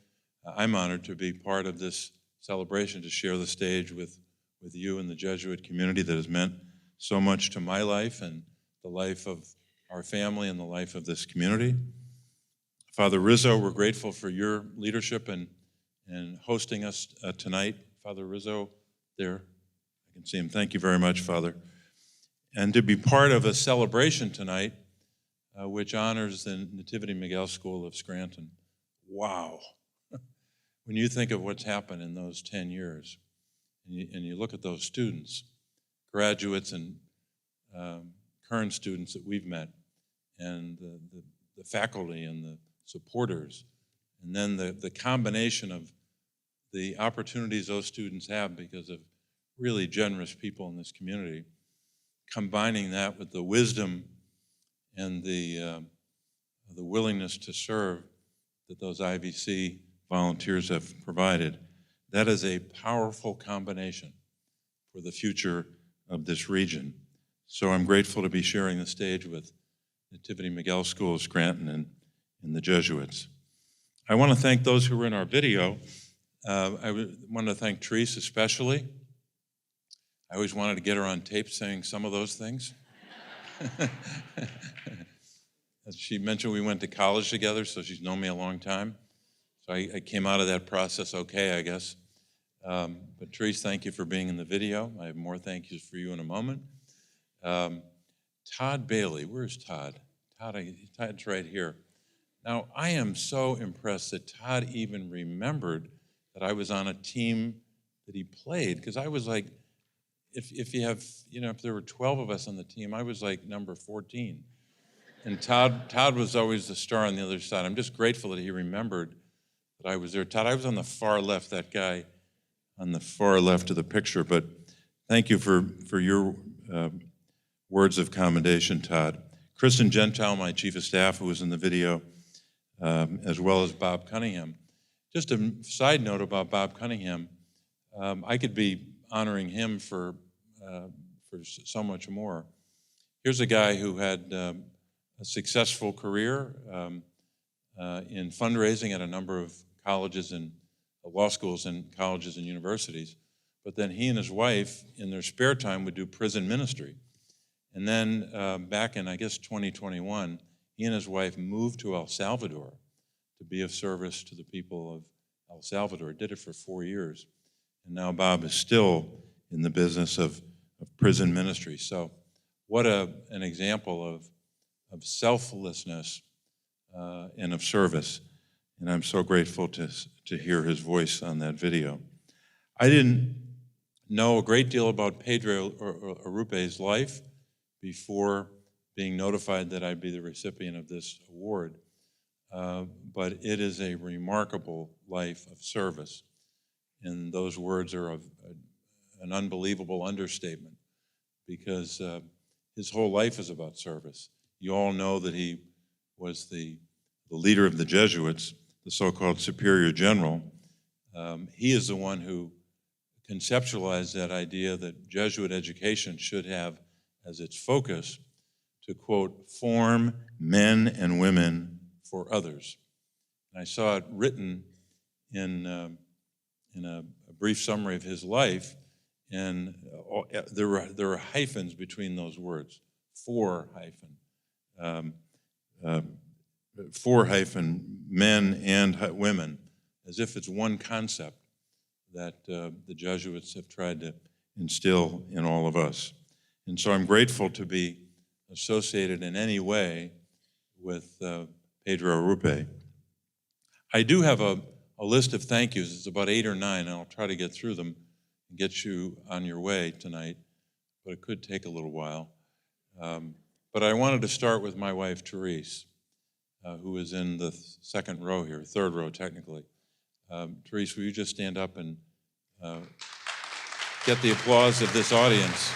I'm honored to be part of this celebration, to share the stage with you and the Jesuit community that has meant so much to my life and the life of our family and the life of this community. Father Rizzo, we're grateful for your leadership and hosting us tonight. Father Rizzo, there, I can see him. Thank you very much, Father. And to be part of a celebration tonight, which honors the Nativity Miguel School of Scranton. Wow. When you think of what's happened in those 10 years, and you look at those students, graduates and current students that we've met, and the faculty and the supporters, and then the combination of the opportunities those students have because of really generous people in this community, combining that with the wisdom and the willingness to serve that those IVC volunteers have provided, that is a powerful combination for the future of this region. So I'm grateful to be sharing the stage with Nativity Miguel School of Scranton and the Jesuits. I want to thank those who were in our video. I want to thank Teresa especially. I always wanted to get her on tape saying some of those things. As she mentioned, we went to college together, so she's known me a long time. So I came out of that process okay, I guess. But Teresa, thank you for being in the video. I have more thank yous for you in a moment. Todd Bailey, where's Todd? Todd's right here. Now, I am so impressed that Todd even remembered that I was on a team that he played, because I was like, if you have, if there were 12 of us on the team, I was like number 14. And Todd was always the star on the other side. I'm just grateful that he remembered that I was there. Todd, I was on the far left, that guy on the far left of the picture, but thank you for your words of commendation, Todd. Kristen Gentile, my chief of staff, who was in the video, as well as Bob Cunningham. Just a side note about Bob Cunningham, I could be honoring him for so much more. Here's a guy who had a successful career in fundraising at a number of colleges and law schools and colleges and universities, but then he and his wife, in their spare time, would do prison ministry. And then back in, I guess, 2021, he and his wife moved to El Salvador to be of service to the people of El Salvador. Did it for 4 years. And now Bob is still in the business of prison ministry. So what an example of selflessness and of service. And I'm so grateful to hear his voice on that video. I didn't know a great deal about Pedro Arrupe's life before being notified that I'd be the recipient of this award. But it is a remarkable life of service. And those words are an unbelievable understatement, because his whole life is about service. You all know that he was the leader of the Jesuits, the so-called superior general. He is the one who conceptualized that idea that Jesuit education should have as its focus to, quote, form men and women for others. And I saw it written in a brief summary of his life, and there were hyphens between those words, for hyphen men and women, as if it's one concept that the Jesuits have tried to instill in all of us. And so I'm grateful to be associated in any way with Pedro Arrupe. I do have a list of thank yous. It's about 8 or 9, and I'll try to get through them and get you on your way tonight, but it could take a little while. But I wanted to start with my wife, Therese, who is in the second row here, third row technically. Therese, will you just stand up and get the applause of this audience?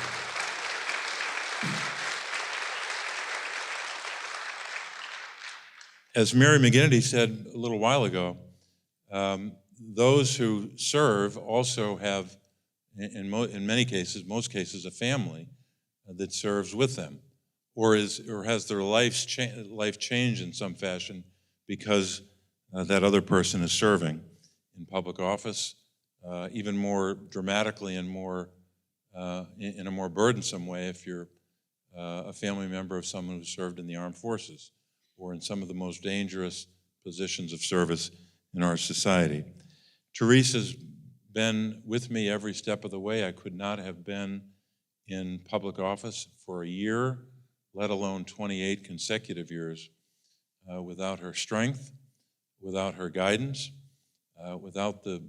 As Mary McGinnity said a little while ago, those who serve also have, in many cases, most cases, a family that serves with them, or has their life changed in some fashion because that other person is serving in public office, even more dramatically and more in a more burdensome way if you're a family member of someone who served in the armed forces or in some of the most dangerous positions of service in our society. Therese has been with me every step of the way. I could not have been in public office for a year, let alone 28 consecutive years, without her strength, without her guidance, without the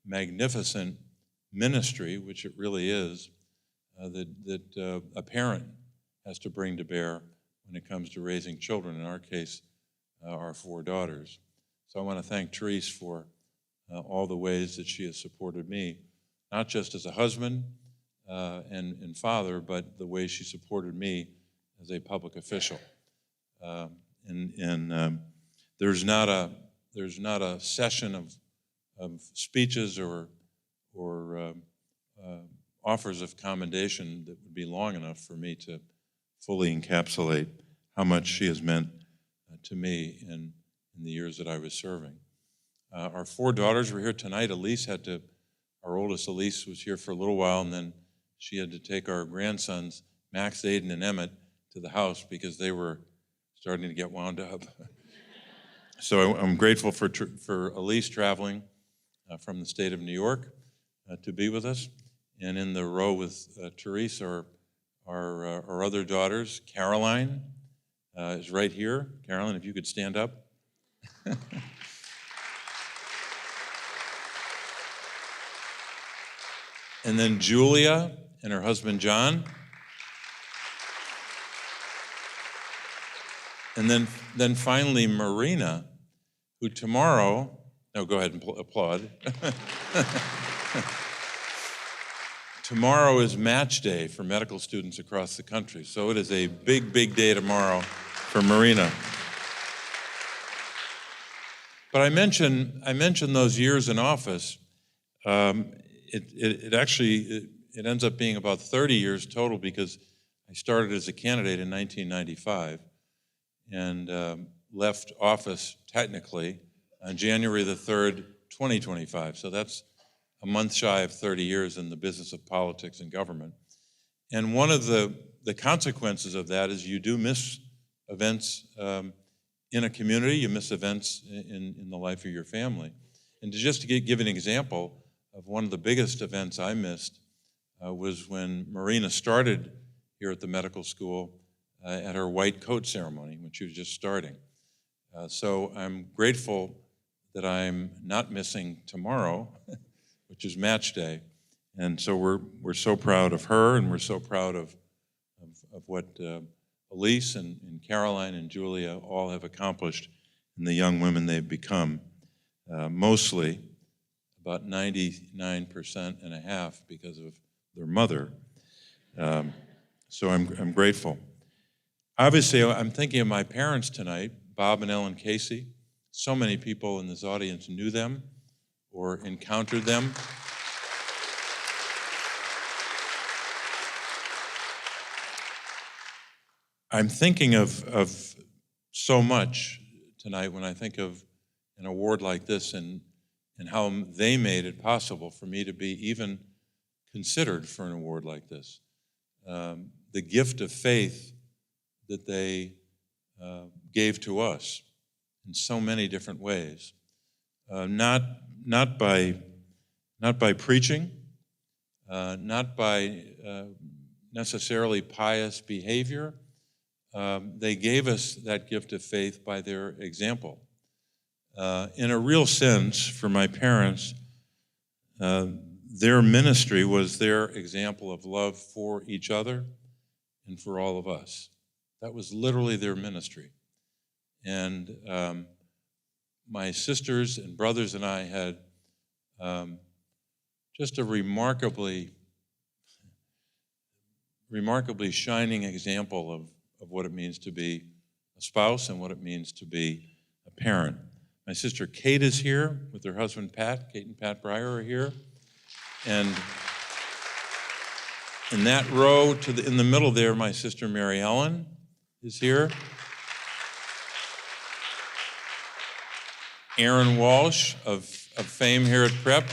magnificent ministry, which it really is, that a parent has to bring to bear when it comes to raising children, in our case, our 4 daughters. So I want to thank Therese for all the ways that she has supported me, not just as a husband and father, but the way she supported me as a public official. There's not a session of speeches or offers of commendation that would be long enough for me to fully encapsulate how much she has meant to me in the years that I was serving. Our 4 daughters were here tonight. Our oldest Elise was here for a little while, and then she had to take our grandsons, Max, Aiden, and Emmett, to the house because they were starting to get wound up. So I'm grateful for Elise traveling from the state of New York to be with us. And in the row with Therese are our other daughters. Caroline is right here. Caroline, if you could stand up. And then Julia and her husband, John. And then finally, Marina, who tomorrow, go ahead and applaud. Tomorrow is match day for medical students across the country. So it is a big, big day tomorrow for Marina. But I mentioned those years in office. It actually ends up being about 30 years total because I started as a candidate in 1995 and left office technically on January the 3rd, 2025. So that's a month shy of 30 years in the business of politics and government. And one of the consequences of that is you do miss events in a community, you miss events in the life of your family. And to give an example of one of the biggest events I missed was when Marina started here at the medical school at her white coat ceremony when she was just starting. So I'm grateful that I'm not missing tomorrow, which is match day. And so we're so proud of her, and we're so proud of what Elise and Caroline and Julia all have accomplished and the young women they've become. Mostly, about 99.5% because of their mother. So I'm grateful. Obviously, I'm thinking of my parents tonight, Bob and Ellen Casey. So many people in this audience knew them or encountered them. I'm thinking of so much tonight when I think of an award like this and how they made it possible for me to be even considered for an award like this. The gift of faith that they gave to us in so many different ways. Not by preaching, not by necessarily pious behavior. They gave us that gift of faith by their example. In a real sense, for my parents, their ministry was their example of love for each other and for all of us. That was literally their ministry. And my sisters and brothers and I had just a remarkably shining example of what it means to be a spouse and what it means to be a parent. My sister Kate is here with her husband Pat. Kate and Pat Breyer are here. And in that row in the middle there, my sister Mary Ellen is here. Aaron Walsh of fame here at Prep.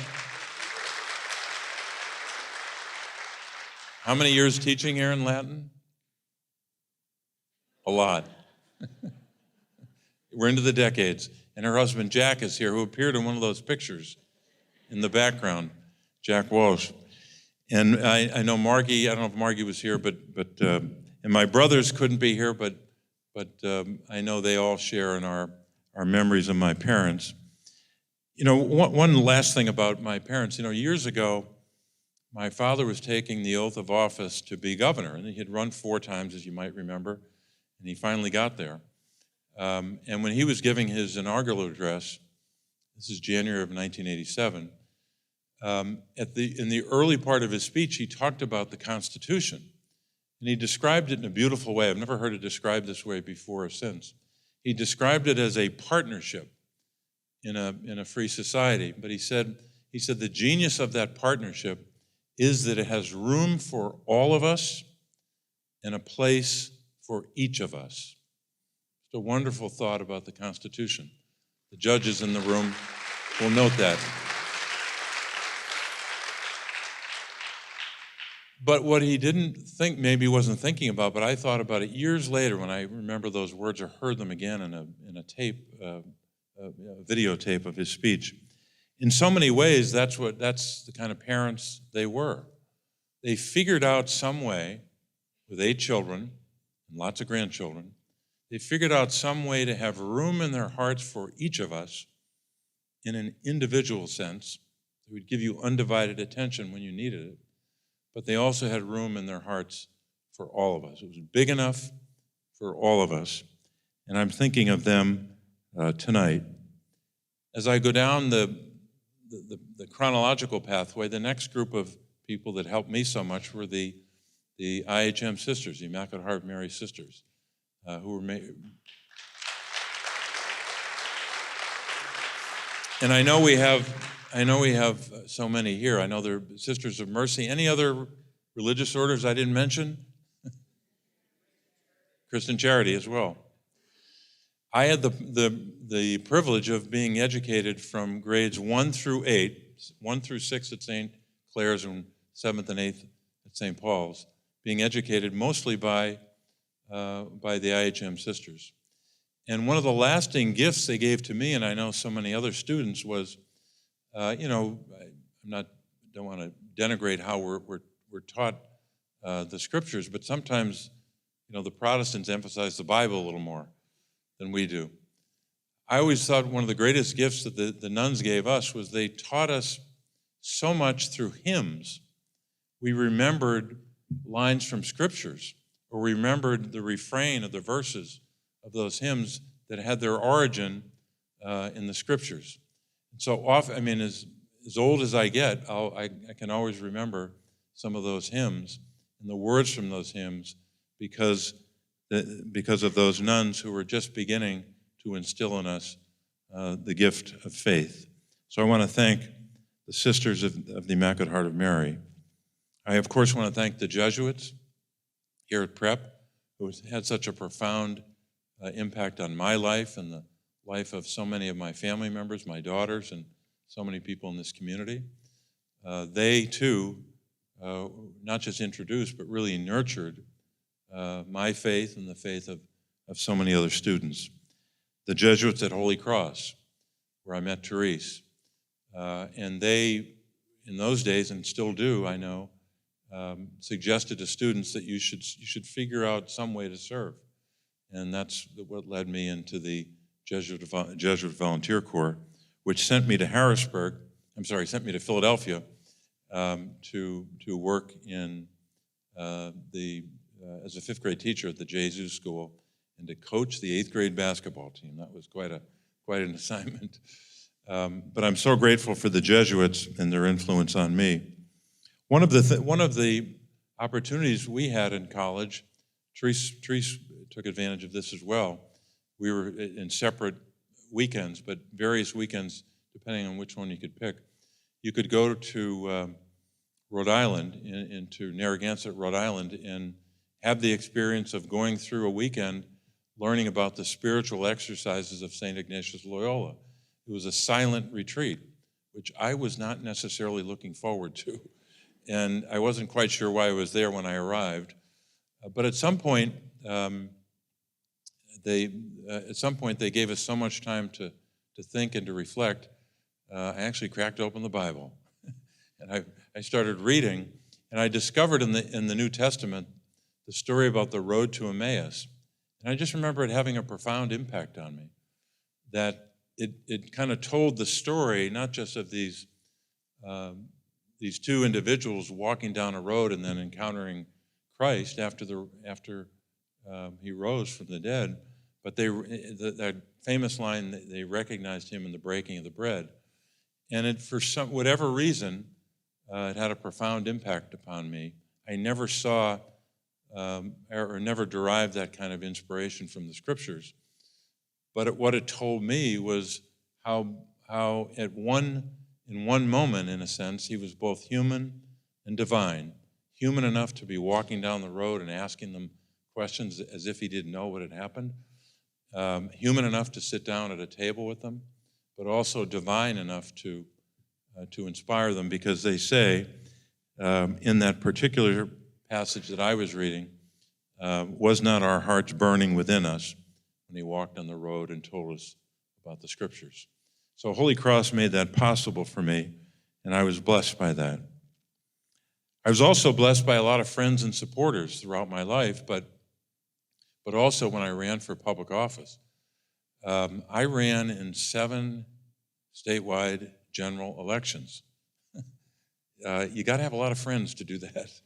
How many years teaching, Aaron, Latin? A lot. We're into the decades. And her husband Jack is here, who appeared in one of those pictures in the background, Jack Walsh. And I know Margie, I don't know if Margie was here, but and my brothers couldn't be here, but I know they all share in our memories of my parents. You know, one last thing about my parents, years ago, my father was taking the oath of office to be governor, and he had run 4 times, as you might remember, and he finally got there. And when he was giving his inaugural address, this is January of 1987, in the early part of his speech, he talked about the Constitution, and he described it in a beautiful way. I've never heard it described this way before or since. He described it as a partnership in a free society, but he said the genius of that partnership is that it has room for all of us and a place for each of us. It's a wonderful thought about the Constitution. The judges in the room will note that. But what he didn't think, maybe wasn't thinking about, but I thought about it years later when I remember those words or heard them again in a tape, a videotape of his speech. In so many ways, that's the kind of parents they were. They figured out some way, with 8 children and lots of grandchildren, they figured out some way to have room in their hearts for each of us in an individual sense. They would give you undivided attention when you needed it, but they also had room in their hearts for all of us. It was big enough for all of us, and I'm thinking of them tonight. As I go down the chronological pathway, the next group of people that helped me so much were the IHM sisters, the Immaculate Heart of Mary sisters, who were and I know we have so many here. I know they're Sisters of Mercy. Any other religious orders I didn't mention? Christian Charity as well. I had the privilege of being educated from grades 1 through 8, 1 through 6 at St. Clair's and 7th and 8th at St. Paul's, being educated mostly by the IHM sisters. And one of the lasting gifts they gave to me, and I know so many other students, was, I don't want to denigrate how we're taught the scriptures, but sometimes, the Protestants emphasize the Bible a little more than we do. I always thought one of the greatest gifts that the nuns gave us was they taught us so much through hymns. We remembered lines from scriptures, or remembered the refrain of the verses of those hymns that had their origin in the scriptures. And so often, as old as I get, I can always remember some of those hymns and the words from those hymns because of those nuns who were just beginning to instill in us the gift of faith. So I want to thank the Sisters of the Immaculate Heart of Mary. I, of course, want to thank the Jesuits here at Prep, had such a profound impact on my life and the life of so many of my family members, my daughters, and so many people in this community. They too, not just introduced, but really nurtured my faith and the faith of so many other students. The Jesuits at Holy Cross, where I met Therese, and they, in those days, and still do, I know, suggested to students that you should figure out some way to serve. And that's what led me into the Jesuit Volunteer Corps, which sent me to Philadelphia to work in as a fifth grade teacher at the Jesus School and to coach the eighth grade basketball team. That was quite an assignment. But I'm so grateful for the Jesuits and their influence on me. One of the opportunities we had in college, Therese took advantage of this as well. We were in separate weekends, but various weekends, depending on which one you could pick. You could go to Rhode Island, into Narragansett, Rhode Island, and have the experience of going through a weekend learning about the spiritual exercises of St. Ignatius Loyola. It was a silent retreat, which I was not necessarily looking forward to. And I wasn't quite sure why I was there when I arrived. But at some point, they gave us so much time to think and to reflect. I actually cracked open the Bible, and I started reading, and I discovered in the New Testament the story about the road to Emmaus. And I just remember it having a profound impact on me, that it kind of told the story, not just of these two individuals walking down a road and then encountering Christ after he rose from the dead, but that famous line, they recognized him in the breaking of the bread. And for whatever reason, it had a profound impact upon me. I never saw or never derived that kind of inspiration from the scriptures. But what it told me was how in one moment, in a sense, he was both human and divine. Human enough to be walking down the road and asking them questions as if he didn't know what had happened. Human enough to sit down at a table with them, but also divine enough to inspire them, because they say in that particular passage that I was reading, was not our hearts burning within us when he walked on the road and told us about the scriptures. So Holy Cross made that possible for me, and I was blessed by that. I was also blessed by a lot of friends and supporters throughout my life, but also when I ran for public office. I ran in 7 statewide general elections. You got to have a lot of friends to do that,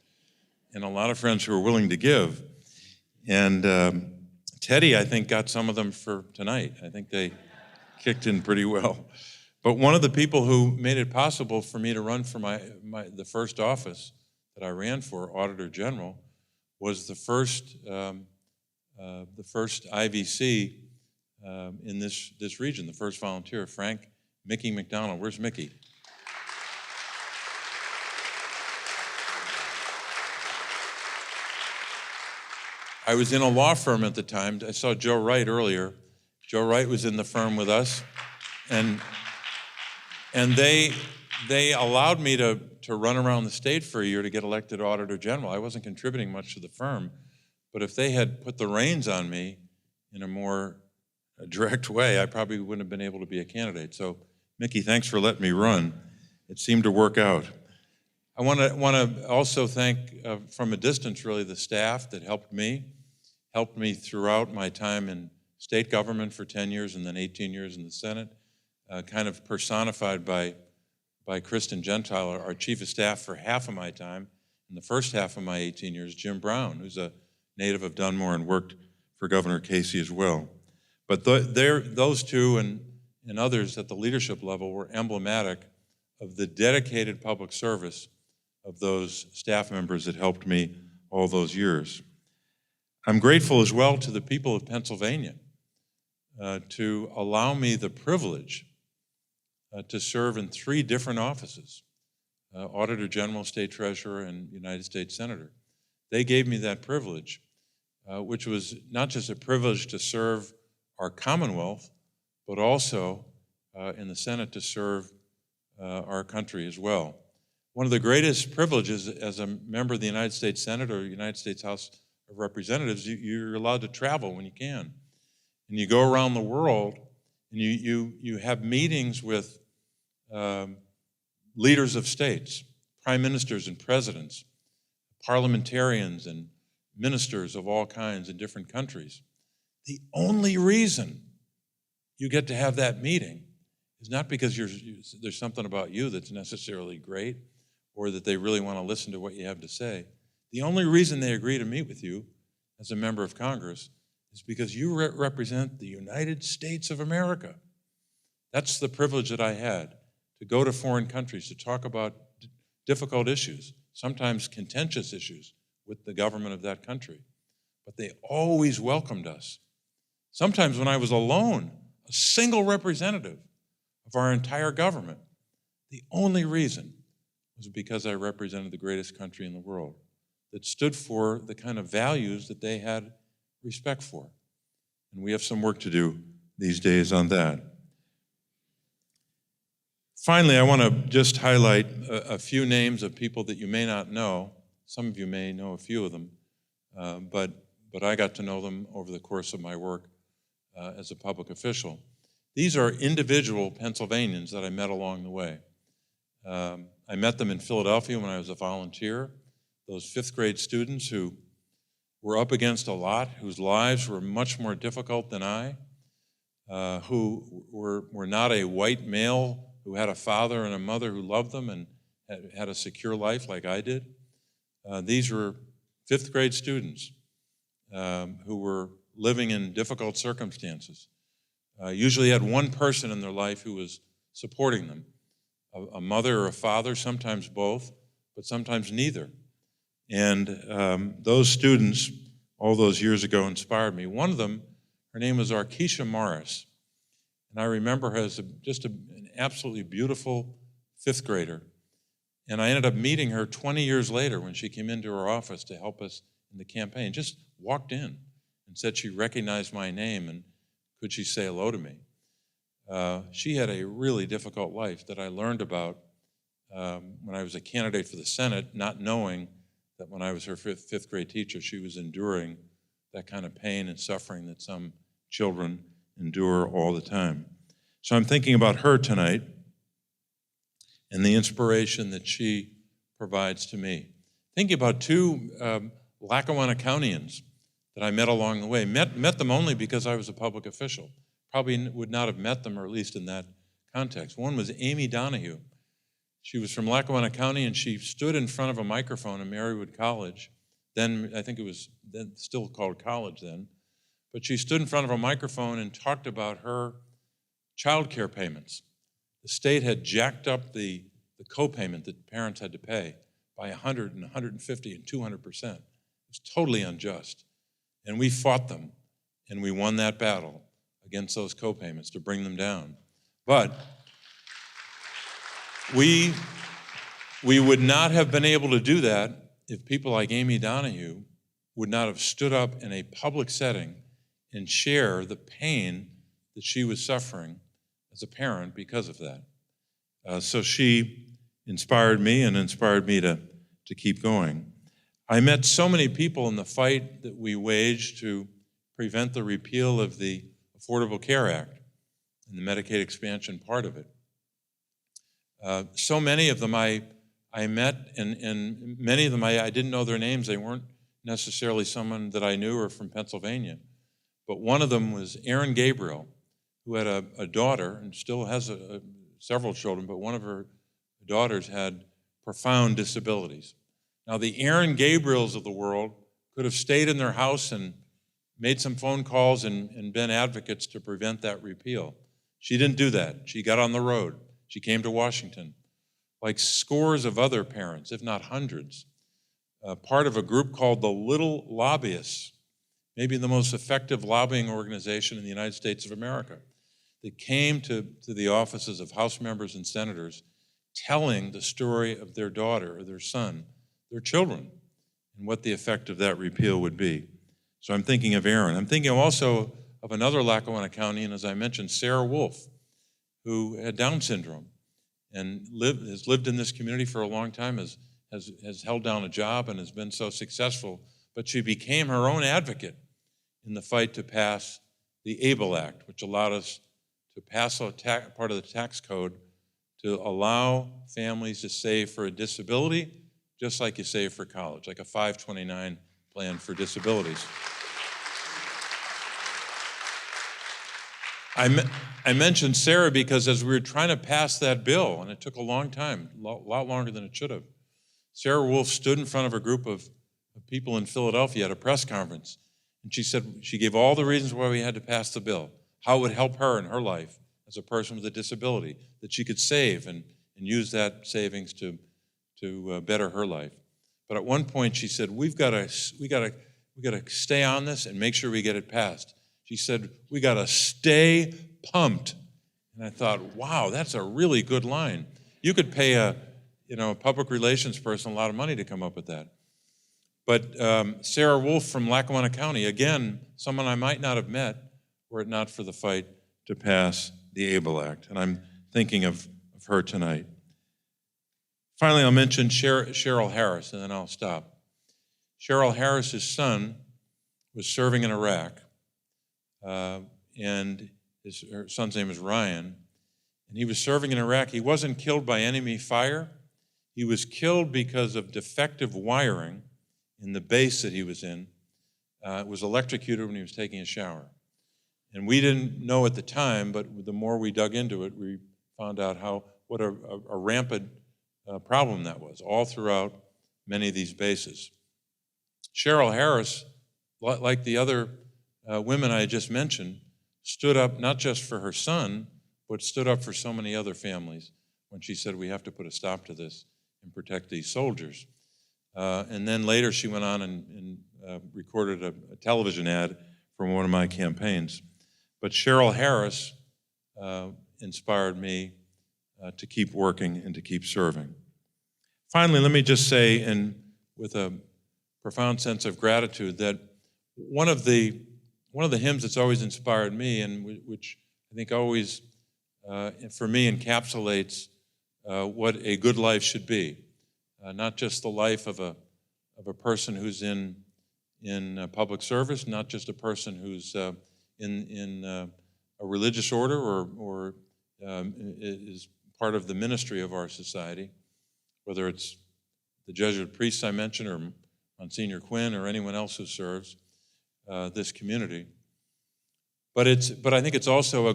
and a lot of friends who are willing to give. And Teddy, I think, got some of them for tonight. I think they kicked in pretty well. But one of the people who made it possible for me to run for the first office that I ran for, Auditor General, was the first IVC in this region, the first volunteer, Mickey McDonald. Where's Mickey? I was in a law firm at the time. I saw Joe Wright earlier. Joe Wright was in the firm with us, and they allowed me to run around the state for a year to get elected Auditor General. I wasn't contributing much to the firm, but if they had put the reins on me in a more direct way, I probably wouldn't have been able to be a candidate. So, Mickey, thanks for letting me run. It seemed to work out. I want to also thank, from a distance, really, the staff that helped me throughout my time in state government for 10 years and then 18 years in the Senate, kind of personified by Kristen Gentile, our chief of staff for half of my time. In the first half of my 18 years, Jim Brown, who's a native of Dunmore and worked for Governor Casey as well. But those two and others at the leadership level were emblematic of the dedicated public service of those staff members that helped me all those years. I'm grateful as well to the people of Pennsylvania to allow me the privilege to serve in 3 different offices, Auditor General, State Treasurer, and United States Senator. They gave me that privilege which was not just a privilege to serve our Commonwealth, but also in the Senate to serve our country as well. One of the greatest privileges as a member of the United States Senate or United States House of Representatives, you're allowed to travel when you can. And you go around the world and you have meetings with leaders of states, prime ministers and presidents, parliamentarians and ministers of all kinds in different countries. The only reason you get to have that meeting is not because there's something about you that's necessarily great or that they really want to listen to what you have to say. The only reason they agree to meet with you as a member of Congress is because you represent the United States of America. That's the privilege that I had, to go to foreign countries, to talk about difficult issues, sometimes contentious issues with the government of that country. But they always welcomed us. Sometimes when I was alone, a single representative of our entire government, the only reason was because I represented the greatest country in the world that stood for the kind of values that they had respect for. And we have some work to do these days on that. Finally, I want to just highlight a few names of people that you may not know. Some of you may know a few of them, but I got to know them over the course of my work as a public official. These are individual Pennsylvanians that I met along the way. I met them in Philadelphia when I was a volunteer, those fifth grade students who were up against a lot, whose lives were much more difficult than I, who were not a white male who had a father and a mother who loved them and had a secure life like I did. These were fifth grade students who were living in difficult circumstances. Usually had one person in their life who was supporting them, a mother or a father, sometimes both, but sometimes neither. And those students, all those years ago, inspired me. One of them, her name was Arkisha Morris. And I remember her as just an absolutely beautiful fifth grader. And I ended up meeting her 20 years later when she came into our office to help us in the campaign. Just walked in and said she recognized my name and could she say hello to me. She had a really difficult life that I learned about when I was a candidate for the Senate, not knowing that when I was her fifth grade teacher, she was enduring that kind of pain and suffering that some children endure all the time. So I'm thinking about her tonight and the inspiration that she provides to me. Thinking about two Lackawanna Countyans that I met along the way. Met them only because I was a public official. Probably would not have met them, or at least in that context. One was Amy Donahue. She was from Lackawanna County, and she stood in front of a microphone in Marywood College. Then, I think it was then still called college then. But she stood in front of a microphone and talked about her child care payments. The state had jacked up the co-payment that parents had to pay by 100 and 150 and 200%. It was totally unjust. And we fought them, and we won that battle against those co-payments to bring them down. But we would not have been able to do that if people like Amy Donahue would not have stood up in a public setting and share the pain that she was suffering as a parent because of that. So she inspired me and inspired me to keep going. I met so many people in the fight that we waged to prevent the repeal of the Affordable Care Act and the Medicaid expansion part of it. So many of them I met, and many of them I didn't know their names. They weren't necessarily someone that I knew or from Pennsylvania. But one of them was Erin Gabriel, who had a daughter and still has several children, but one of her daughters had profound disabilities. Now, the Erin Gabriels of the world could have stayed in their house and made some phone calls and been advocates to prevent that repeal. She didn't do that. She got on the road. She came to Washington, like scores of other parents, if not hundreds, part of a group called the Little Lobbyists, maybe the most effective lobbying organization in the United States of America, that came to the offices of House members and senators telling the story of their daughter or their son, their children, and what the effect of that repeal would be. So I'm thinking of Aaron. I'm thinking also of another Lackawanna County, and as I mentioned, Sarah Wolf, who had Down syndrome and has lived in this community for a long time, has held down a job and has been so successful, but she became her own advocate in the fight to pass the ABLE Act, which allowed us to pass a part of the tax code to allow families to save for a disability, just like you save for college, like a 529 plan for disabilities. I mentioned Sarah because as we were trying to pass that bill, and it took a long time, a lot longer than it should have, Sarah Wolf stood in front of a group of people in Philadelphia at a press conference, and she said, she gave all the reasons why we had to pass the bill, how it would help her in her life as a person with a disability, that she could save and use that savings to better her life. But at one point she said, we got to stay on this and make sure we get it passed. She said, we got to stay pumped. And I thought, wow, that's a really good line. You could pay a public relations person a lot of money to come up with that. But Sarah Wolf from Lackawanna County, again, someone I might not have met were it not for the fight to pass the ABLE Act. And I'm thinking of her tonight. Finally, I'll mention Cheryl Harris, and then I'll stop. Cheryl Harris's son was serving in Iraq, and her son's name is Ryan, and he was serving in Iraq. He wasn't killed by enemy fire. He was killed because of defective wiring in the base that he was in. It was electrocuted when he was taking a shower. And we didn't know at the time, but the more we dug into it, we found out what a rampant problem that was all throughout many of these bases. Cheryl Harris, like the other women I just mentioned, stood up not just for her son, but stood up for so many other families when she said, we have to put a stop to this and protect these soldiers. And then later she went on and recorded a television ad from one of my campaigns. But Cheryl Harris inspired me to keep working and to keep serving. Finally, let me just say, and with a profound sense of gratitude, that one of the hymns that's always inspired me, and which I think always, for me, encapsulates what a good life should be, not just the life of a person who's in public service, not just a person who's in a religious order or is part of the ministry of our society, whether it's the Jesuit priests I mentioned or Monsignor Quinn or anyone else who serves this community. But I think it's also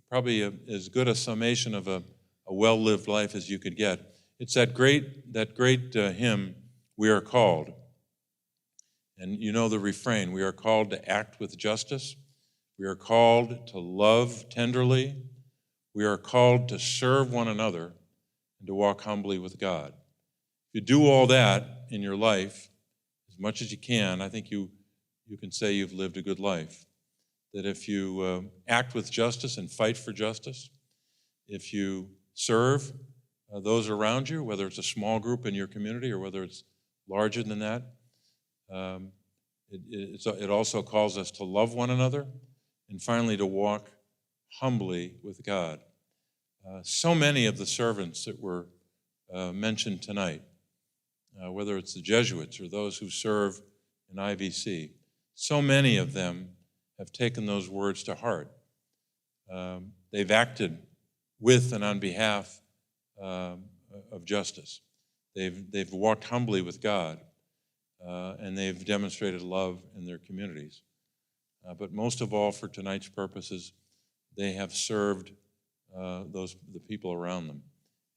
probably as good a summation of a well-lived life as you could get. It's that great hymn, We Are Called. And you know the refrain, we are called to act with justice. We are called to love tenderly. We are called to serve one another and to walk humbly with God. If you do all that in your life, as much as you can, I think you can say you've lived a good life. That if you act with justice and fight for justice, if you serve those around you, whether it's a small group in your community or whether it's larger than that, it also calls us to love one another and finally to walk humbly with God. So many of the servants that were mentioned tonight, whether it's the Jesuits or those who serve in IVC, so many of them have taken those words to heart. They've acted with and on behalf of justice. They've walked humbly with God, and they've demonstrated love in their communities. But most of all, for tonight's purposes, they have served the people around them.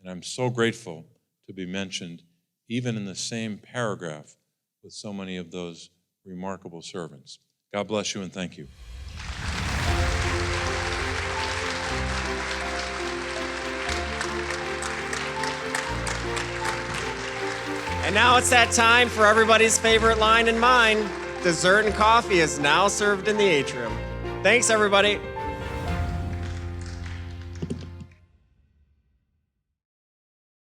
And I'm so grateful to be mentioned, even in the same paragraph, with so many of those remarkable servants. God bless you and thank you. And now it's that time for everybody's favorite line and mine. Dessert and coffee is now served in the atrium. Thanks, everybody.